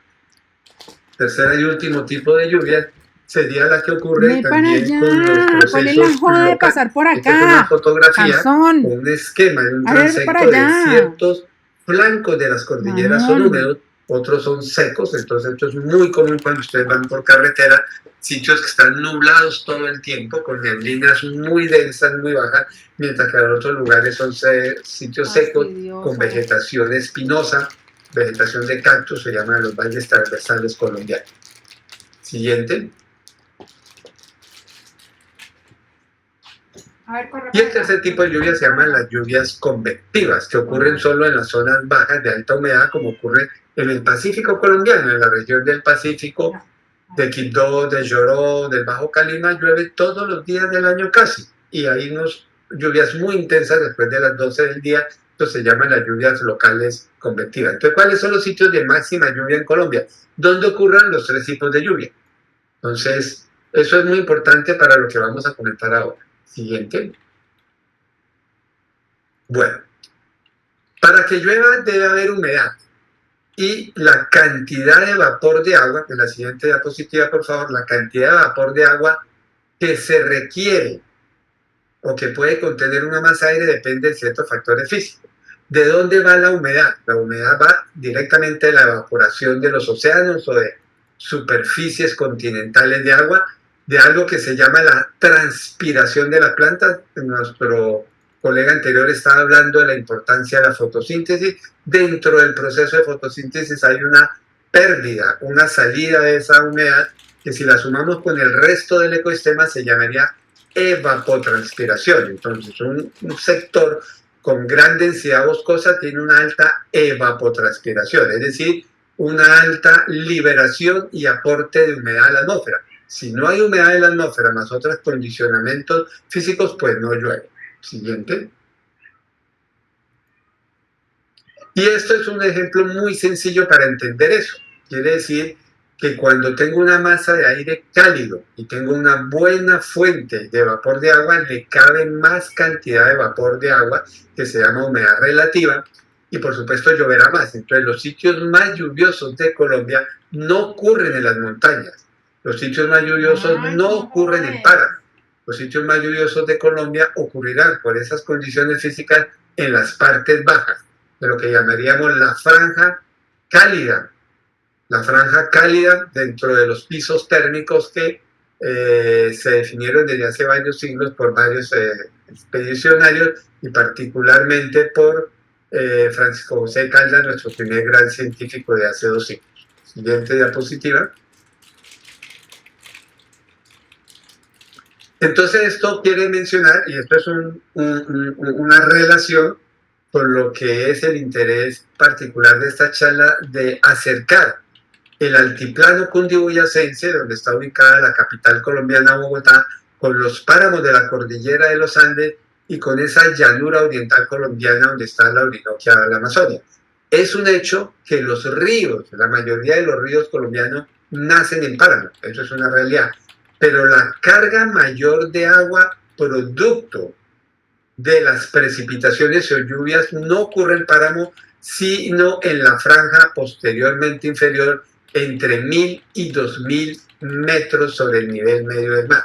tercera y último tipo de lluvia sería la que ocurre también con los procesos locales. De pasar por acá. Esta es una fotografía, un esquema de un transecto de ciertos flancos de las cordilleras son húmedos, otros son secos, entonces esto es muy común cuando ustedes van por carretera, sitios que están nublados todo el tiempo, con neblinas muy densas, muy bajas, mientras que en otros lugares son sitios secos, con vegetación espinosa, vegetación de cactus, se llaman los valles transversales colombianos. Siguiente. Y el tercer tipo de lluvias se llaman las lluvias convectivas, que ocurren solo en las zonas bajas de alta humedad, como ocurre en el Pacífico colombiano, en la región del Pacífico, de Quibdó, de Lloró, del Bajo Calima, llueve todos los días del año casi, y hay unas lluvias muy intensas después de las 12 del día, esto se llaman las lluvias locales convectivas. Entonces, ¿cuáles son los sitios de máxima lluvia en Colombia? ¿Dónde ocurran los 3 tipos de lluvia? Entonces, eso es muy importante para lo que vamos a comentar ahora. Siguiente. Bueno, para que llueva debe haber humedad y la cantidad de vapor de agua, en la siguiente diapositiva por favor, la cantidad de vapor de agua que se requiere o que puede contener una masa de aire depende de ciertos factores físicos. ¿De dónde va la humedad? La humedad va directamente de la evaporación de los océanos o de superficies continentales de agua, de algo que se llama la transpiración de las plantas. Nuestro colega anterior estaba hablando de la importancia de la fotosíntesis. Dentro del proceso de fotosíntesis hay una pérdida, una salida de esa humedad, que si la sumamos con el resto del ecosistema se llamaría evapotranspiración. Entonces, un sector con gran densidad boscosa tiene una alta evapotranspiración, es decir, una alta liberación y aporte de humedad a la atmósfera. Si no hay humedad en la atmósfera más otros condicionamientos físicos, pues no llueve. Siguiente. Y esto es un ejemplo muy sencillo para entender eso. Quiere decir que cuando tengo una masa de aire cálido y tengo una buena fuente de vapor de agua, le cabe más cantidad de vapor de agua, que se llama humedad relativa, y por supuesto lloverá más. Entonces los sitios más lluviosos de Colombia no ocurren en las montañas, Los sitios más lluviosos no ocurren en páramo. Los sitios más lluviosos de Colombia ocurrirán por esas condiciones físicas en las partes bajas, de lo que llamaríamos la franja cálida. La franja cálida dentro de los pisos térmicos que se definieron desde hace varios siglos por varios expedicionarios y particularmente por Francisco José Caldas, nuestro primer gran científico de hace 2 siglos. Siguiente diapositiva. Entonces esto quiere mencionar, y esto es una relación con lo que es el interés particular de esta charla, de acercar el altiplano cundiboyacense, donde está ubicada la capital colombiana, Bogotá, con los páramos de la cordillera de los Andes y con esa llanura oriental colombiana donde está la Orinoquia, la Amazonia. Es un hecho que los ríos, la mayoría de los ríos colombianos nacen en páramos, eso es una realidad. Pero la carga mayor de agua producto de las precipitaciones o lluvias no ocurre en páramo, sino en la franja posteriormente inferior entre 1000 y 2000 metros sobre el nivel medio del mar.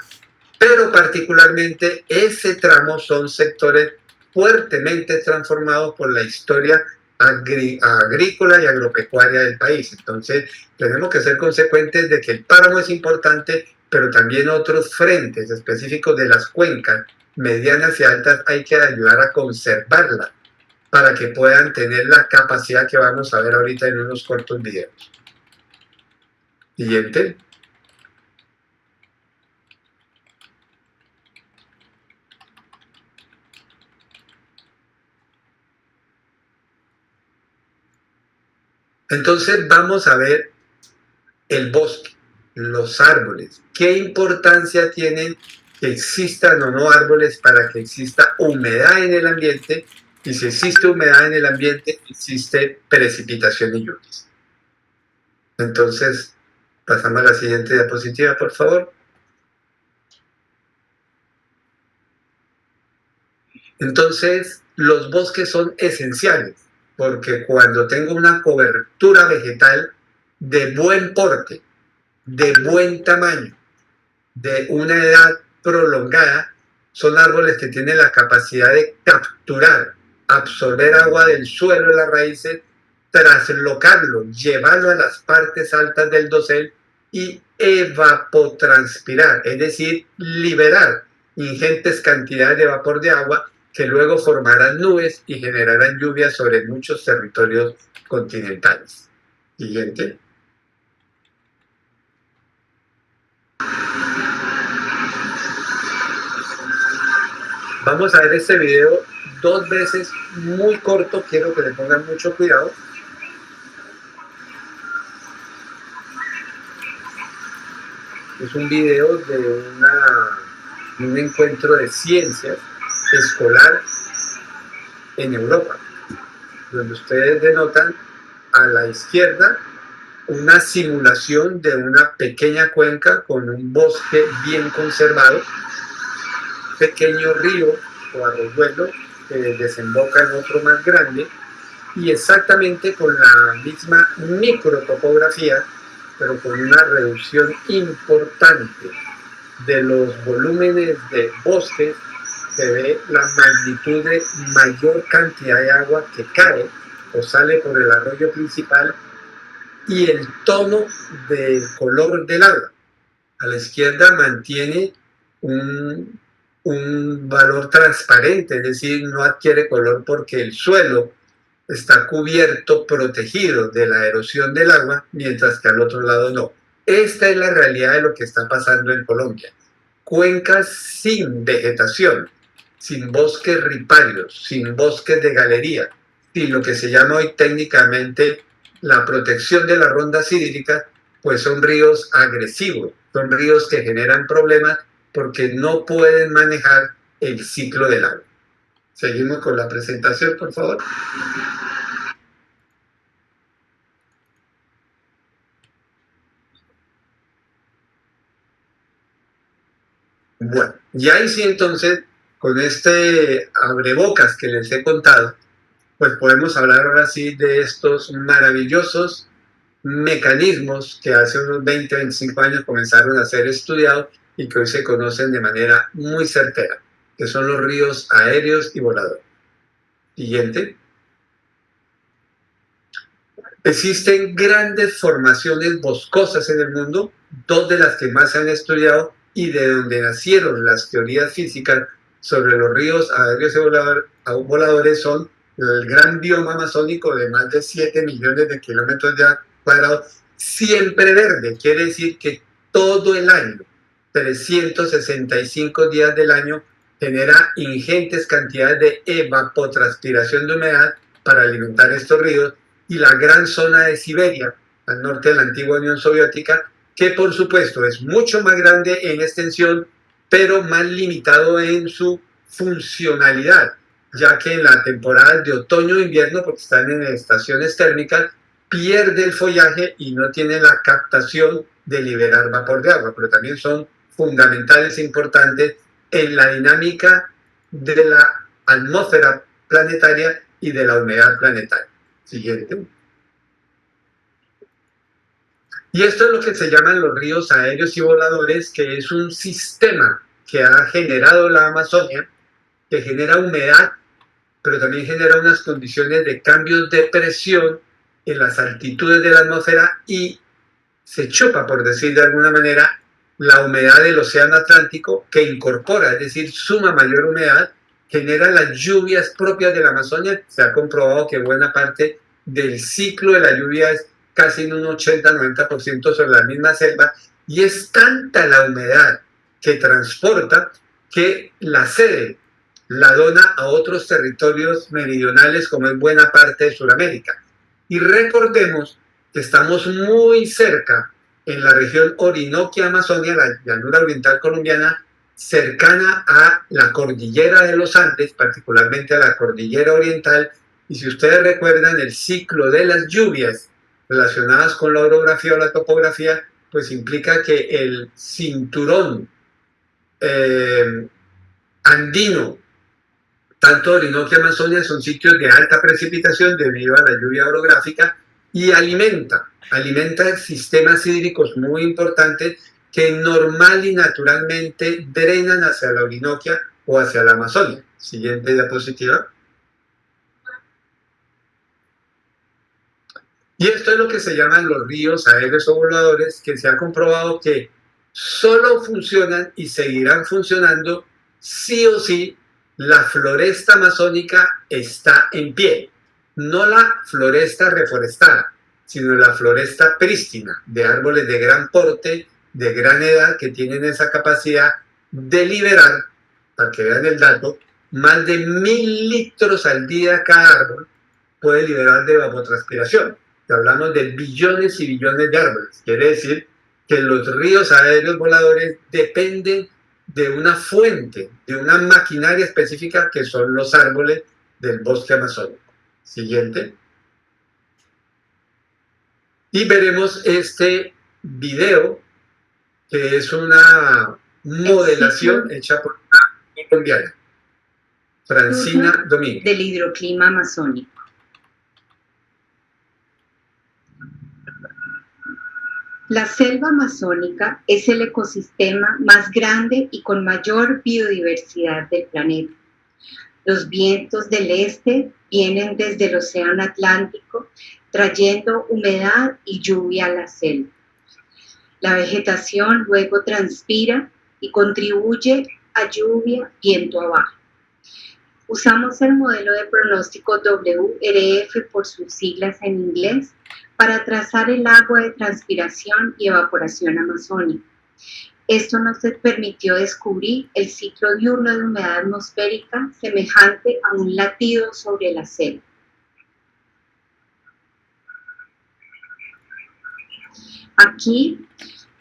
Pero particularmente ese tramo son sectores fuertemente transformados por la historia agrícola y agropecuaria del país. Entonces tenemos que ser consecuentes de que el páramo es importante, pero también otros frentes específicos de las cuencas medianas y altas hay que ayudar a conservarlas para que puedan tener la capacidad que vamos a ver ahorita en unos cortos videos. Siguiente. Entonces vamos a ver el bosque, los árboles. ¿Qué importancia tienen que existan o no árboles para que exista humedad en el ambiente? Y si existe humedad en el ambiente, existe precipitación y lluvias. Entonces, pasamos a la siguiente diapositiva, por favor. Entonces, los bosques son esenciales, porque cuando tengo una cobertura vegetal de buen porte, de buen tamaño, de una edad prolongada, son árboles que tienen la capacidad de capturar, absorber agua del suelo de las raíces, traslocarlo, llevarlo a las partes altas del dosel y evapotranspirar, es decir, liberar ingentes cantidades de vapor de agua que luego formarán nubes y generarán lluvias sobre muchos territorios continentales. Siguiente. Vamos a ver este video 2 veces, muy corto, quiero que le pongan mucho cuidado. Es un video de un encuentro de ciencias escolar en Europa, donde ustedes denotan a la izquierda una simulación de una pequeña cuenca con un bosque bien conservado, pequeño río o arroyuelo que desemboca en otro más grande y exactamente con la misma microtopografía, pero con una reducción importante de los volúmenes de bosques. Se ve la magnitud de mayor cantidad de agua que cae o sale por el arroyo principal y el tono del color del agua. A la izquierda mantiene un valor transparente, es decir, no adquiere color porque el suelo está cubierto, protegido de la erosión del agua, mientras que al otro lado no. Esta es la realidad de lo que está pasando en Colombia. Cuencas sin vegetación, sin bosques riparios, sin bosques de galería, sin lo que se llama hoy técnicamente la protección de las rondas hídricas, pues son ríos agresivos, son ríos que generan problemas porque no pueden manejar el ciclo del agua. Seguimos con la presentación, por favor. Bueno, y ahí sí entonces, con este abrebocas que les he contado, pues podemos hablar ahora sí de estos maravillosos mecanismos que hace unos 20, 25 años comenzaron a ser estudiados y que hoy se conocen de manera muy certera, que son los ríos aéreos y voladores. Siguiente. Existen grandes formaciones boscosas en el mundo, dos de las que más se han estudiado y de donde nacieron las teorías físicas sobre los ríos aéreos y voladores son el gran bioma amazónico de más de 7 millones de kilómetros cuadrados, siempre verde, quiere decir que todo el año, 365 días del año, genera ingentes cantidades de evapotranspiración de humedad para alimentar estos ríos, y la gran zona de Siberia, al norte de la antigua Unión Soviética, que por supuesto es mucho más grande en extensión, pero más limitado en su funcionalidad, ya que en la temporada de otoño e invierno, porque están en estaciones térmicas, pierde el follaje y no tiene la captación de liberar vapor de agua, pero también son fundamentales e importantes en la dinámica de la atmósfera planetaria y de la humedad planetaria. Siguiente. Y esto es lo que se llaman los ríos aéreos y voladores, que es un sistema que ha generado la Amazonia, que genera humedad, pero también genera unas condiciones de cambios de presión en las altitudes de la atmósfera y se chupa, por decir de alguna manera, la humedad del océano Atlántico, que incorpora, es decir, suma mayor humedad, genera las lluvias propias de la Amazonia. Se ha comprobado que buena parte del ciclo de la lluvia es casi en un 80-90% sobre la misma selva, y es tanta la humedad que transporta que la cede, la dona a otros territorios meridionales como es buena parte de Sudamérica. Y recordemos que estamos muy cerca en la región Orinoquia-Amazonia, la llanura oriental colombiana, cercana a la cordillera de los Andes, particularmente a la cordillera oriental, y si ustedes recuerdan el ciclo de las lluvias relacionadas con la orografía o la topografía, pues implica que el cinturón andino, tanto Orinoquia-Amazonia, son sitios de alta precipitación debido a la lluvia orográfica y alimenta sistemas hídricos muy importantes que normal y naturalmente drenan hacia la Orinoquia o hacia la Amazonia. Siguiente diapositiva. Y esto es lo que se llaman los ríos aéreos o voladores, que se ha comprobado que solo funcionan y seguirán funcionando sí o sí la floresta amazónica está en pie. No la floresta reforestada, sino la floresta prístina, de árboles de gran porte, de gran edad, que tienen esa capacidad de liberar, para que vean el dato, más de 1000 litros al día cada árbol puede liberar de evapotranspiración. Y hablamos de billones y billones de árboles. Quiere decir que los ríos aéreos voladores dependen de una fuente, de una maquinaria específica que son los árboles del bosque amazónico. Siguiente. Y veremos este video, que es una modelación hecha por una colombiana, Francina Domínguez. Del hidroclima amazónico. La selva amazónica es el ecosistema más grande y con mayor biodiversidad del planeta. Los vientos del este vienen desde el océano Atlántico, trayendo humedad y lluvia a la selva. La vegetación luego transpira y contribuye a lluvia viento abajo. Usamos el modelo de pronóstico WRF por sus siglas en inglés para trazar el agua de transpiración y evaporación amazónica. Esto nos permitió descubrir el ciclo diurno de humedad atmosférica semejante a un latido sobre la selva. Aquí,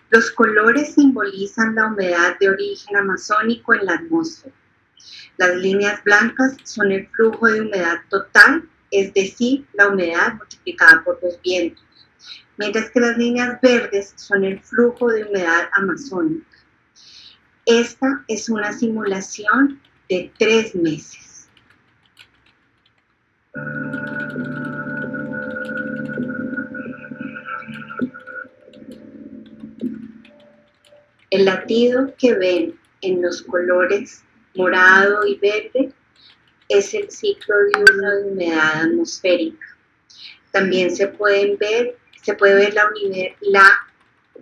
los colores simbolizan la humedad de origen amazónico en la atmósfera. Las líneas blancas son el flujo de humedad total, es decir, la humedad multiplicada por los vientos, mientras que las líneas verdes son el flujo de humedad amazónica. Esta es una simulación de 3 meses. El latido que ven en los colores morado y verde es el ciclo diurno de humedad atmosférica. También se puede ver la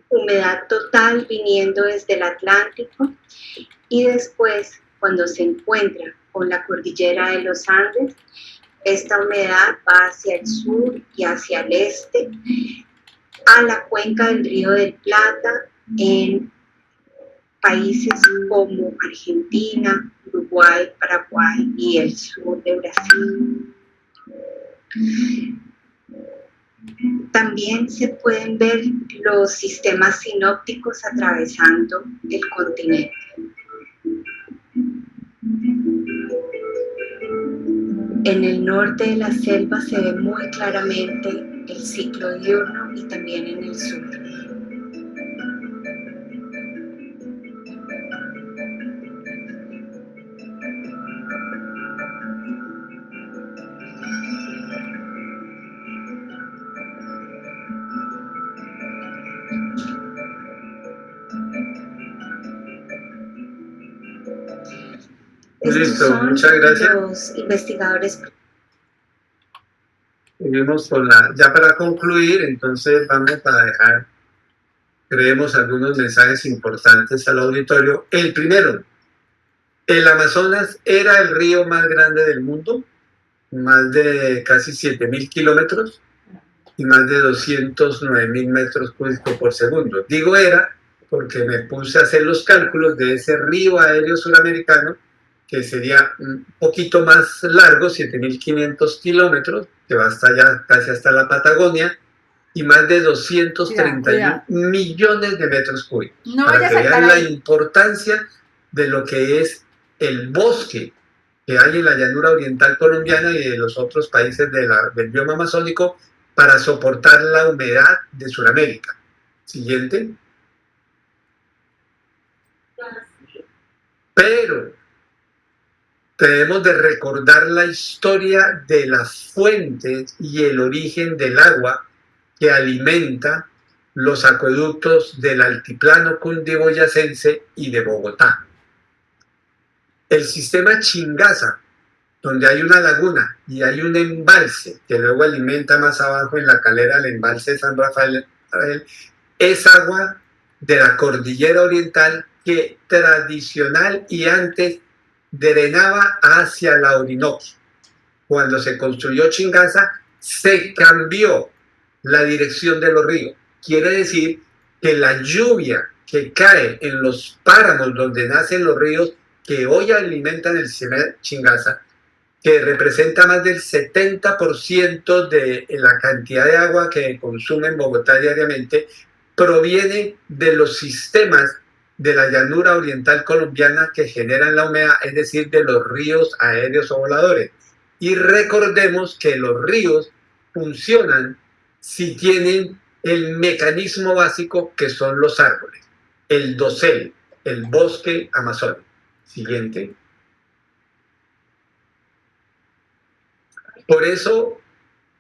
humedad total viniendo desde el Atlántico, y después, cuando se encuentra con la cordillera de los Andes, esta humedad va hacia el sur y hacia el este, a la cuenca del Río del Plata, en países como Argentina, Uruguay, Paraguay y el sur de Brasil. También se pueden ver los sistemas sinópticos atravesando el continente. En el norte de la selva se ve muy claramente el ciclo diurno y también en el sur. Listo, muchas gracias. Los investigadores. Seguimos con ya para concluir, entonces vamos a dejar, creemos, algunos mensajes importantes al auditorio. El primero, el Amazonas era el río más grande del mundo, más de casi 7.000 kilómetros y más de 209.000 metros cúbicos por segundo. Digo era porque me puse a hacer los cálculos de ese río aéreo suramericano, que sería un poquito más largo, 7.500 kilómetros, que va hasta allá, casi hasta la Patagonia, y más de 231 millones de metros cúbicos. No para vayas que a vean sacar la importancia de lo que es el bosque que hay en la llanura oriental colombiana y de los otros países del bioma amazónico para soportar la humedad de Sudamérica. Siguiente. Pero debemos de recordar la historia de las fuentes y el origen del agua que alimenta los acueductos del altiplano cundiboyacense y de Bogotá. El sistema Chingaza, donde hay una laguna y hay un embalse que luego alimenta más abajo en la calera el embalse de San Rafael, es agua de la cordillera oriental que tradicional y antes drenaba hacia la Orinoquia. Cuando se construyó Chingaza, se cambió la dirección de los ríos. Quiere decir que la lluvia que cae en los páramos donde nacen los ríos que hoy alimentan el sistema Chingaza, que representa más del 70% de la cantidad de agua que consume en Bogotá diariamente, proviene de los sistemas de la llanura oriental colombiana que generan la humedad, es decir, de los ríos aéreos o voladores. Y recordemos que los ríos funcionan si tienen el mecanismo básico que son los árboles, el dosel, el bosque amazónico. Siguiente. Por eso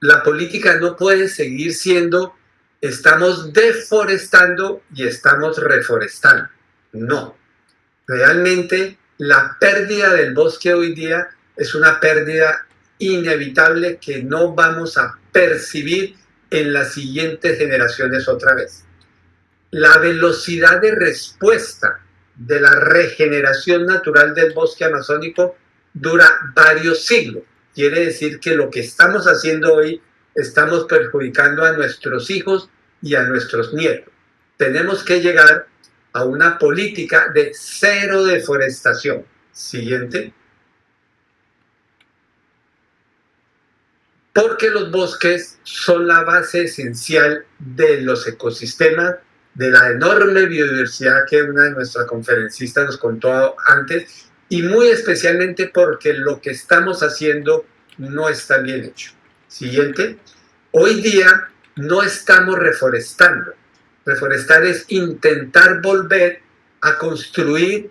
la política no puede seguir siendo estamos deforestando y estamos reforestando. No. Realmente la pérdida del bosque hoy día es una pérdida inevitable que no vamos a percibir en las siguientes generaciones otra vez. La velocidad de respuesta de la regeneración natural del bosque amazónico dura varios siglos. Quiere decir que lo que estamos haciendo hoy estamos perjudicando a nuestros hijos y a nuestros nietos. Tenemos que llegar a una política de cero deforestación. Siguiente. Porque los bosques son la base esencial de los ecosistemas, de la enorme biodiversidad que una de nuestras conferencistas nos contó antes, y muy especialmente porque lo que estamos haciendo no está bien hecho. Siguiente. Hoy día no estamos reforestando. Reforestar es intentar volver a construir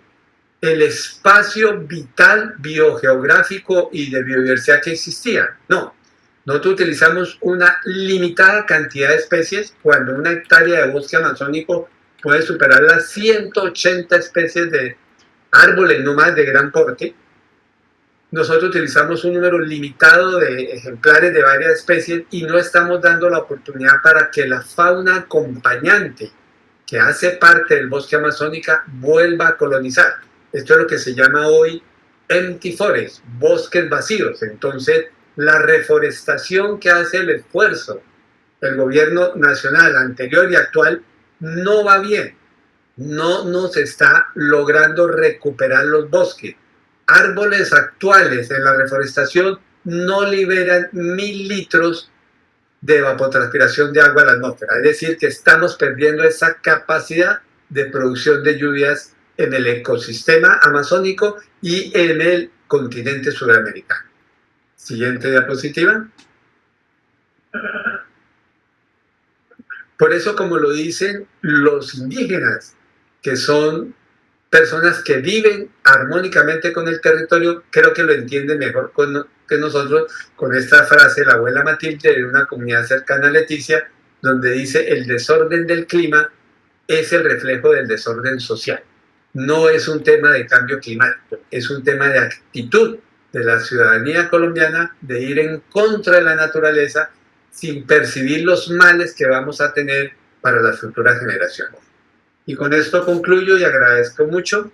el espacio vital, biogeográfico y de biodiversidad que existía. No. Nosotros utilizamos una limitada cantidad de especies cuando una hectárea de bosque amazónico puede superar las 180 especies de árboles no más de gran porte. Nosotros utilizamos un número limitado de ejemplares de varias especies y no estamos dando la oportunidad para que la fauna acompañante que hace parte del bosque amazónica vuelva a colonizar. Esto es lo que se llama hoy empty forest, bosques vacíos. Entonces, la reforestación que hace el esfuerzo del gobierno nacional anterior y actual no va bien. No nos está logrando recuperar los bosques. Árboles actuales en la reforestación no liberan 1000 litros de evapotranspiración de agua a la atmósfera. Es decir, que estamos perdiendo esa capacidad de producción de lluvias en el ecosistema amazónico y en el continente sudamericano. Siguiente diapositiva. Por eso, como lo dicen los indígenas, que son personas que viven armónicamente con el territorio, creo que lo entienden mejor que nosotros con esta frase de la abuela Matilde de una comunidad cercana a Leticia, donde dice: el desorden del clima es el reflejo del desorden social. No es un tema de cambio climático, es un tema de actitud de la ciudadanía colombiana de ir en contra de la naturaleza sin percibir los males que vamos a tener para las futuras generaciones. Y con esto concluyo y agradezco mucho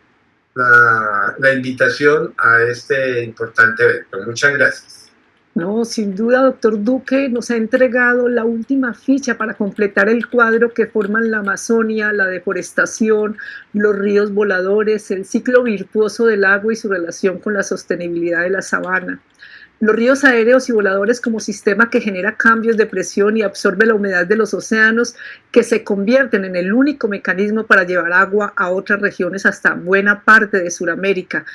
la invitación a este importante evento. Muchas gracias. No, sin duda, doctor Duque nos ha entregado la última ficha para completar el cuadro que forman la Amazonia, la deforestación, los ríos voladores, el ciclo virtuoso del agua y su relación con la sostenibilidad de la sabana. Los ríos aéreos y voladores como sistema que genera cambios de presión y absorbe la humedad de los océanos, que se convierten en el único mecanismo para llevar agua a otras regiones hasta buena parte de Sudamérica.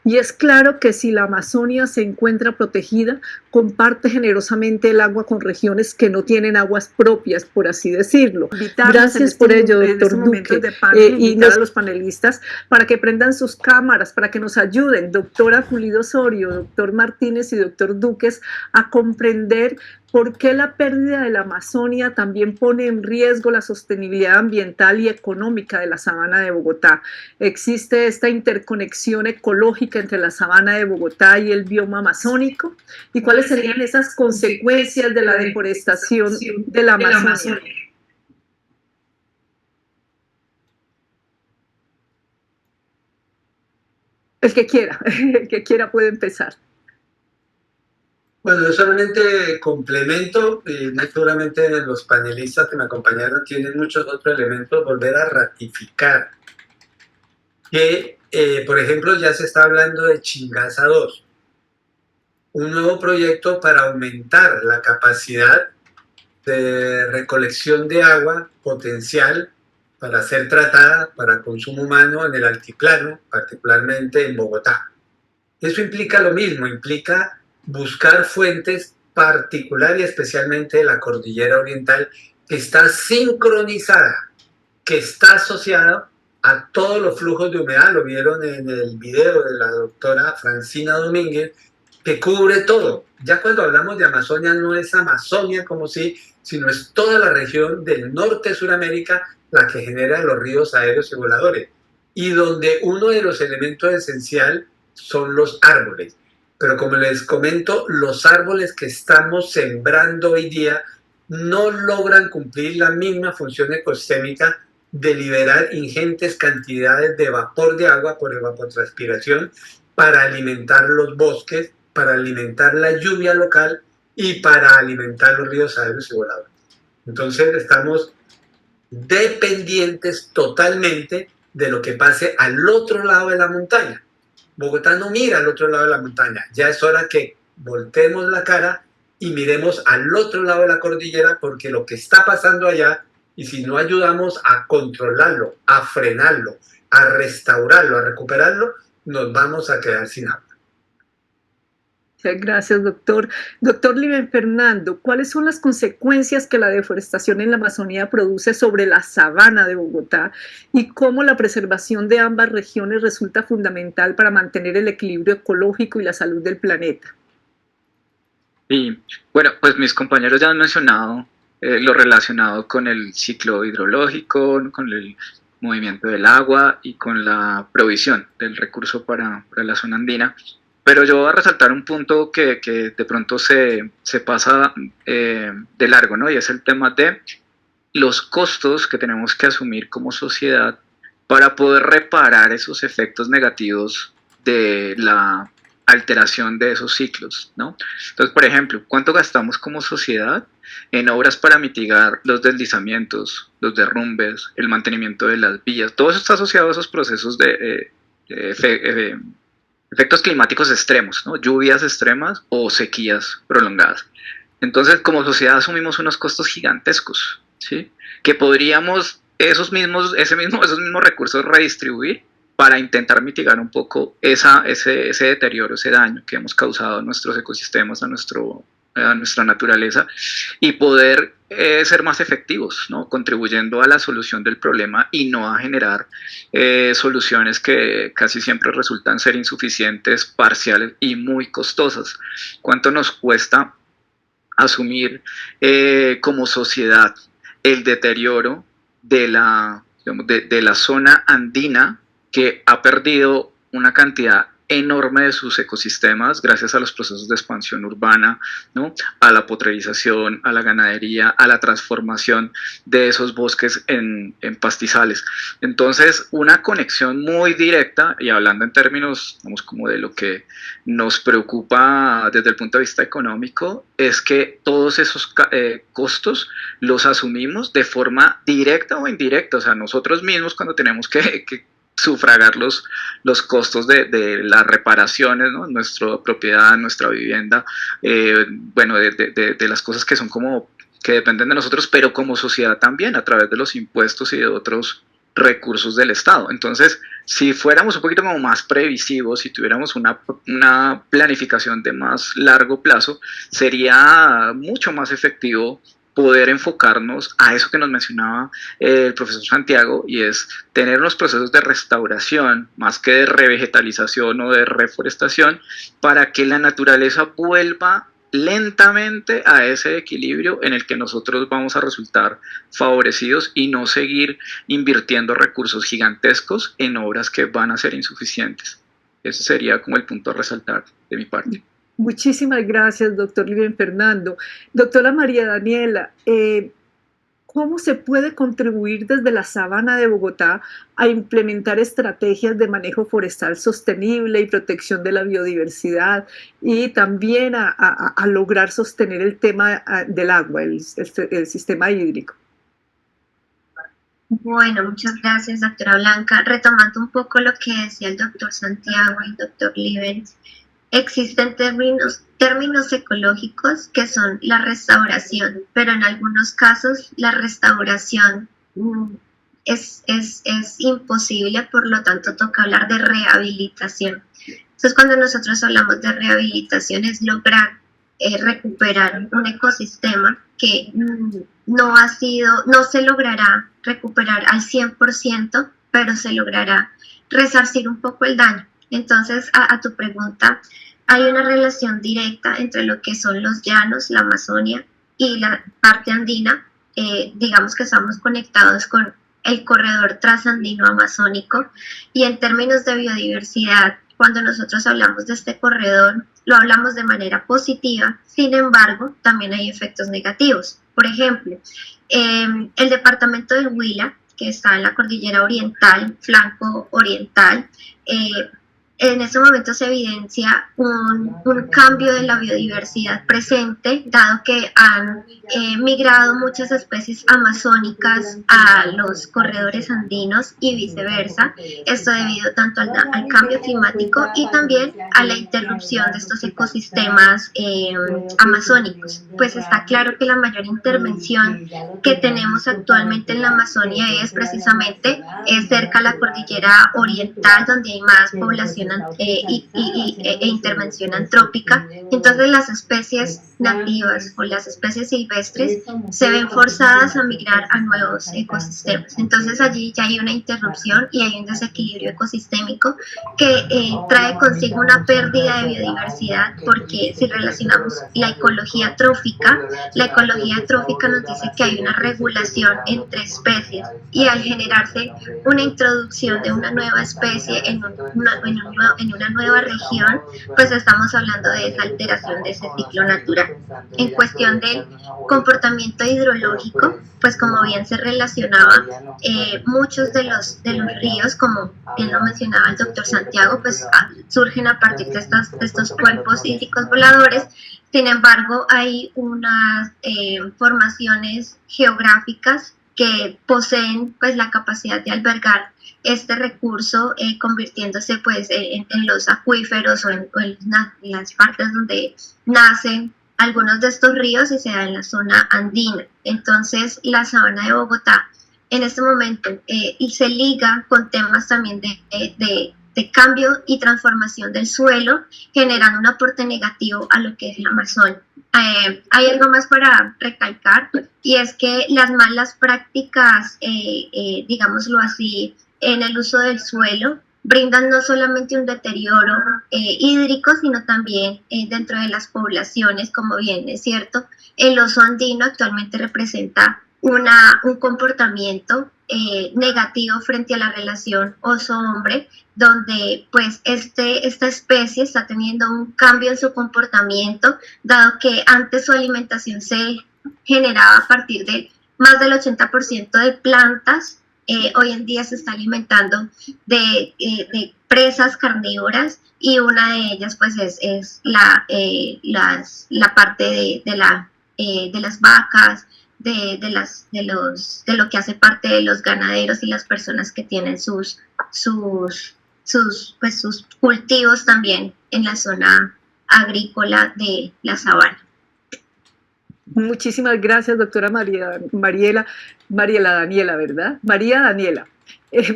Y es claro que si la Amazonia se encuentra protegida, comparte generosamente el agua con regiones que no tienen aguas propias, por así decirlo. Gracias por ello, doctor Duque, y a los panelistas para que prendan sus cámaras, para que nos ayuden, doctora Pulido Osorio, doctor Martínez y doctor Duques, a comprender por qué la pérdida de la Amazonia también pone en riesgo la sostenibilidad ambiental y económica de la sabana de Bogotá. Existe esta interconexión ecológica entre la sabana de Bogotá y el bioma amazónico, y cuáles serían esas consecuencias de la deforestación de la Amazonia. El que quiera puede empezar. Bueno, yo solamente complemento, y seguramente los panelistas que me acompañaron tienen muchos otros elementos, volver a ratificar que, por ejemplo, ya se está hablando de Chingaza 2, un nuevo proyecto para aumentar la capacidad de recolección de agua potencial para ser tratada para consumo humano en el altiplano, particularmente en Bogotá. Eso implica lo mismo, implica buscar fuentes particular y especialmente de la cordillera oriental, que está sincronizada, que está asociada a todos los flujos de humedad. Lo vieron en el video de la doctora Francina Domínguez, que cubre todo. Ya cuando hablamos de Amazonia, no es Amazonia como si, sino es toda la región del norte de Sudamérica la que genera los ríos aéreos y voladores, y donde uno de los elementos esenciales son los árboles. Pero como les comento, los árboles que estamos sembrando hoy día no logran cumplir la misma función ecosistémica de liberar ingentes cantidades de vapor de agua por evapotranspiración para alimentar los bosques, para alimentar la lluvia local y para alimentar los ríos aéreos y voladores. Entonces estamos dependientes totalmente de lo que pase al otro lado de la montaña. Bogotá no mira al otro lado de la montaña. Ya es hora que voltemos la cara y miremos al otro lado de la cordillera, porque lo que está pasando allá, y si no ayudamos a controlarlo, a frenarlo, a restaurarlo, a recuperarlo, nos vamos a quedar sin agua. Gracias, doctor. Doctor Liben Fernando, ¿cuáles son las consecuencias que la deforestación en la Amazonía produce sobre la sabana de Bogotá y cómo la preservación de ambas regiones resulta fundamental para mantener el equilibrio ecológico y la salud del planeta? Y bueno, pues mis compañeros ya han mencionado lo relacionado con el ciclo hidrológico, con movimiento del agua y con la provisión del recurso para la zona andina. Pero yo voy a resaltar un punto que de pronto se pasa de largo, ¿no? Y es el tema de los costos que tenemos que asumir como sociedad para poder reparar esos efectos negativos de la alteración de esos ciclos, ¿no? Entonces, por ejemplo, ¿cuánto gastamos como sociedad en obras para mitigar los deslizamientos, los derrumbes, el mantenimiento de las vías? Todo eso está asociado a esos procesos de efectos climáticos extremos, ¿no? Lluvias extremas o sequías prolongadas. Entonces, como sociedad asumimos unos costos gigantescos, ¿sí? Que podríamos esos mismos recursos redistribuir para intentar mitigar un poco ese deterioro, ese daño que hemos causado a nuestros ecosistemas, a nuestra naturaleza, y poder ser más efectivos, ¿no? Contribuyendo a la solución del problema y no a generar soluciones que casi siempre resultan ser insuficientes, parciales y muy costosas. ¿Cuánto nos cuesta asumir como sociedad el deterioro de la zona andina, que ha perdido una cantidad enorme de sus ecosistemas gracias a los procesos de expansión urbana, ¿no? A la potrerización, a la ganadería, a la transformación de esos bosques en pastizales? Entonces, una conexión muy directa, y hablando en términos, digamos, como de lo que nos preocupa desde el punto de vista económico, es que todos esos costos los asumimos de forma directa o indirecta. O sea, nosotros mismos, cuando tenemos que sufragar los costos de las reparaciones, ¿no? Nuestra propiedad, nuestra vivienda, bueno, de las cosas que son como que dependen de nosotros, pero como sociedad también a través de los impuestos y de otros recursos del Estado. Entonces, si fuéramos un poquito como más previsivos, si tuviéramos una planificación de más largo plazo, sería mucho más efectivo poder enfocarnos a eso que nos mencionaba el profesor Santiago, y es tener unos procesos de restauración más que de revegetalización o de reforestación, para que la naturaleza vuelva lentamente a ese equilibrio en el que nosotros vamos a resultar favorecidos, y no seguir invirtiendo recursos gigantescos en obras que van a ser insuficientes. Ese sería como el punto a resaltar de mi parte. Muchísimas gracias, doctor Liben Fernando. Doctora María Daniela, ¿cómo se puede contribuir desde la Sabana de Bogotá a implementar estrategias de manejo forestal sostenible y protección de la biodiversidad, y también a lograr sostener el tema del agua, el sistema hídrico? Bueno, muchas gracias, doctora Blanca. Retomando un poco lo que decía el doctor Santiago y el doctor Liben, existen términos ecológicos que son la restauración, pero en algunos casos la restauración es imposible, por lo tanto toca hablar de rehabilitación. Entonces, cuando nosotros hablamos de rehabilitación, es lograr recuperar un ecosistema que no se logrará recuperar al 100%, pero se logrará resarcir un poco el daño. Entonces, a tu pregunta, hay una relación directa entre lo que son los llanos, la Amazonia y la parte andina. Digamos que estamos conectados con el corredor trasandino amazónico, y en términos de biodiversidad, cuando nosotros hablamos de este corredor, lo hablamos de manera positiva. Sin embargo, también hay efectos negativos. Por ejemplo, el departamento del Huila, que está en la cordillera oriental, flanco oriental, en ese momento se evidencia un cambio de la biodiversidad presente, dado que han migrado muchas especies amazónicas a los corredores andinos y viceversa. Esto debido tanto al cambio climático y también a la interrupción de estos ecosistemas amazónicos. Pues está claro que la mayor intervención que tenemos actualmente en la Amazonia es precisamente cerca a la cordillera oriental, donde hay más población e intervención antrópica. Entonces las especies nativas o las especies silvestres se ven forzadas a migrar a nuevos ecosistemas. Entonces allí ya hay una interrupción y hay un desequilibrio ecosistémico que trae consigo una pérdida de biodiversidad, porque si relacionamos la ecología trófica nos dice que hay una regulación entre especies, y al generarse una introducción de una nueva especie en una nueva región, pues estamos hablando de esa alteración de ese ciclo natural. En cuestión del comportamiento hidrológico, pues como bien se relacionaba, muchos de los ríos, como bien lo mencionaba el doctor Santiago, pues surgen a partir de estos cuerpos hídricos voladores. Sin embargo, hay unas formaciones geográficas que poseen pues la capacidad de albergar este recurso, convirtiéndose pues en los acuíferos o en las partes donde nacen algunos de estos ríos, y se da en la zona andina. Entonces la sabana de Bogotá en este momento y se liga con temas también de cambio y transformación del suelo, generando un aporte negativo a lo que es la Amazonia. Hay algo más para recalcar, y es que las malas prácticas, digámoslo así, en el uso del suelo brindan no solamente un deterioro hídrico, sino también dentro de las poblaciones. Como bien es cierto, el oso andino actualmente representa un comportamiento negativo frente a la relación oso-hombre, donde pues esta especie está teniendo un cambio en su comportamiento, dado que antes su alimentación se generaba a partir de más del 80% de plantas. Hoy en día se está alimentando de presas carnívoras, y una de ellas pues es la parte de las vacas, de lo que hace parte de los ganaderos y las personas que tienen sus cultivos también en la zona agrícola de la sabana. Muchísimas gracias, doctora María Daniela, ¿verdad? María Daniela.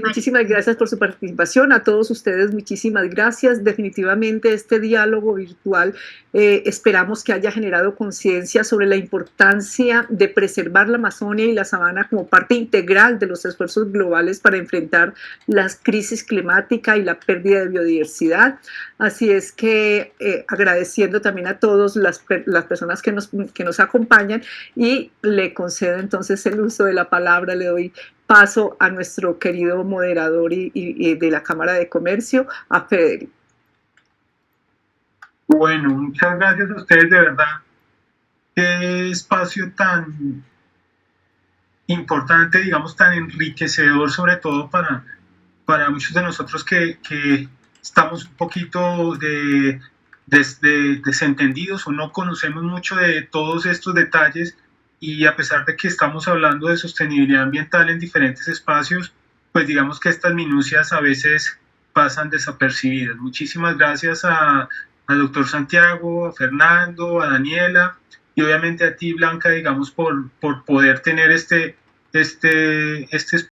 Muchísimas gracias por su participación. A todos ustedes, muchísimas gracias. Definitivamente este diálogo virtual esperamos que haya generado conciencia sobre la importancia de preservar la Amazonia y la sabana como parte integral de los esfuerzos globales para enfrentar la crisis climática y la pérdida de biodiversidad. Así es que agradeciendo también a todas las personas que nos acompañan, y le concedo entonces el uso de la palabra, le doy paso a nuestro querido moderador y de la Cámara de Comercio, a Federico. Bueno, muchas gracias a ustedes, de verdad. Qué espacio tan importante, digamos, tan enriquecedor, sobre todo para muchos de nosotros que estamos un poquito desentendidos o no conocemos mucho de todos estos detalles. Y a pesar de que estamos hablando de sostenibilidad ambiental en diferentes espacios, pues digamos que estas minucias a veces pasan desapercibidas. Muchísimas gracias al doctor Santiago, a Fernando, a Daniela, y obviamente a ti, Blanca, digamos, por poder tener este espacio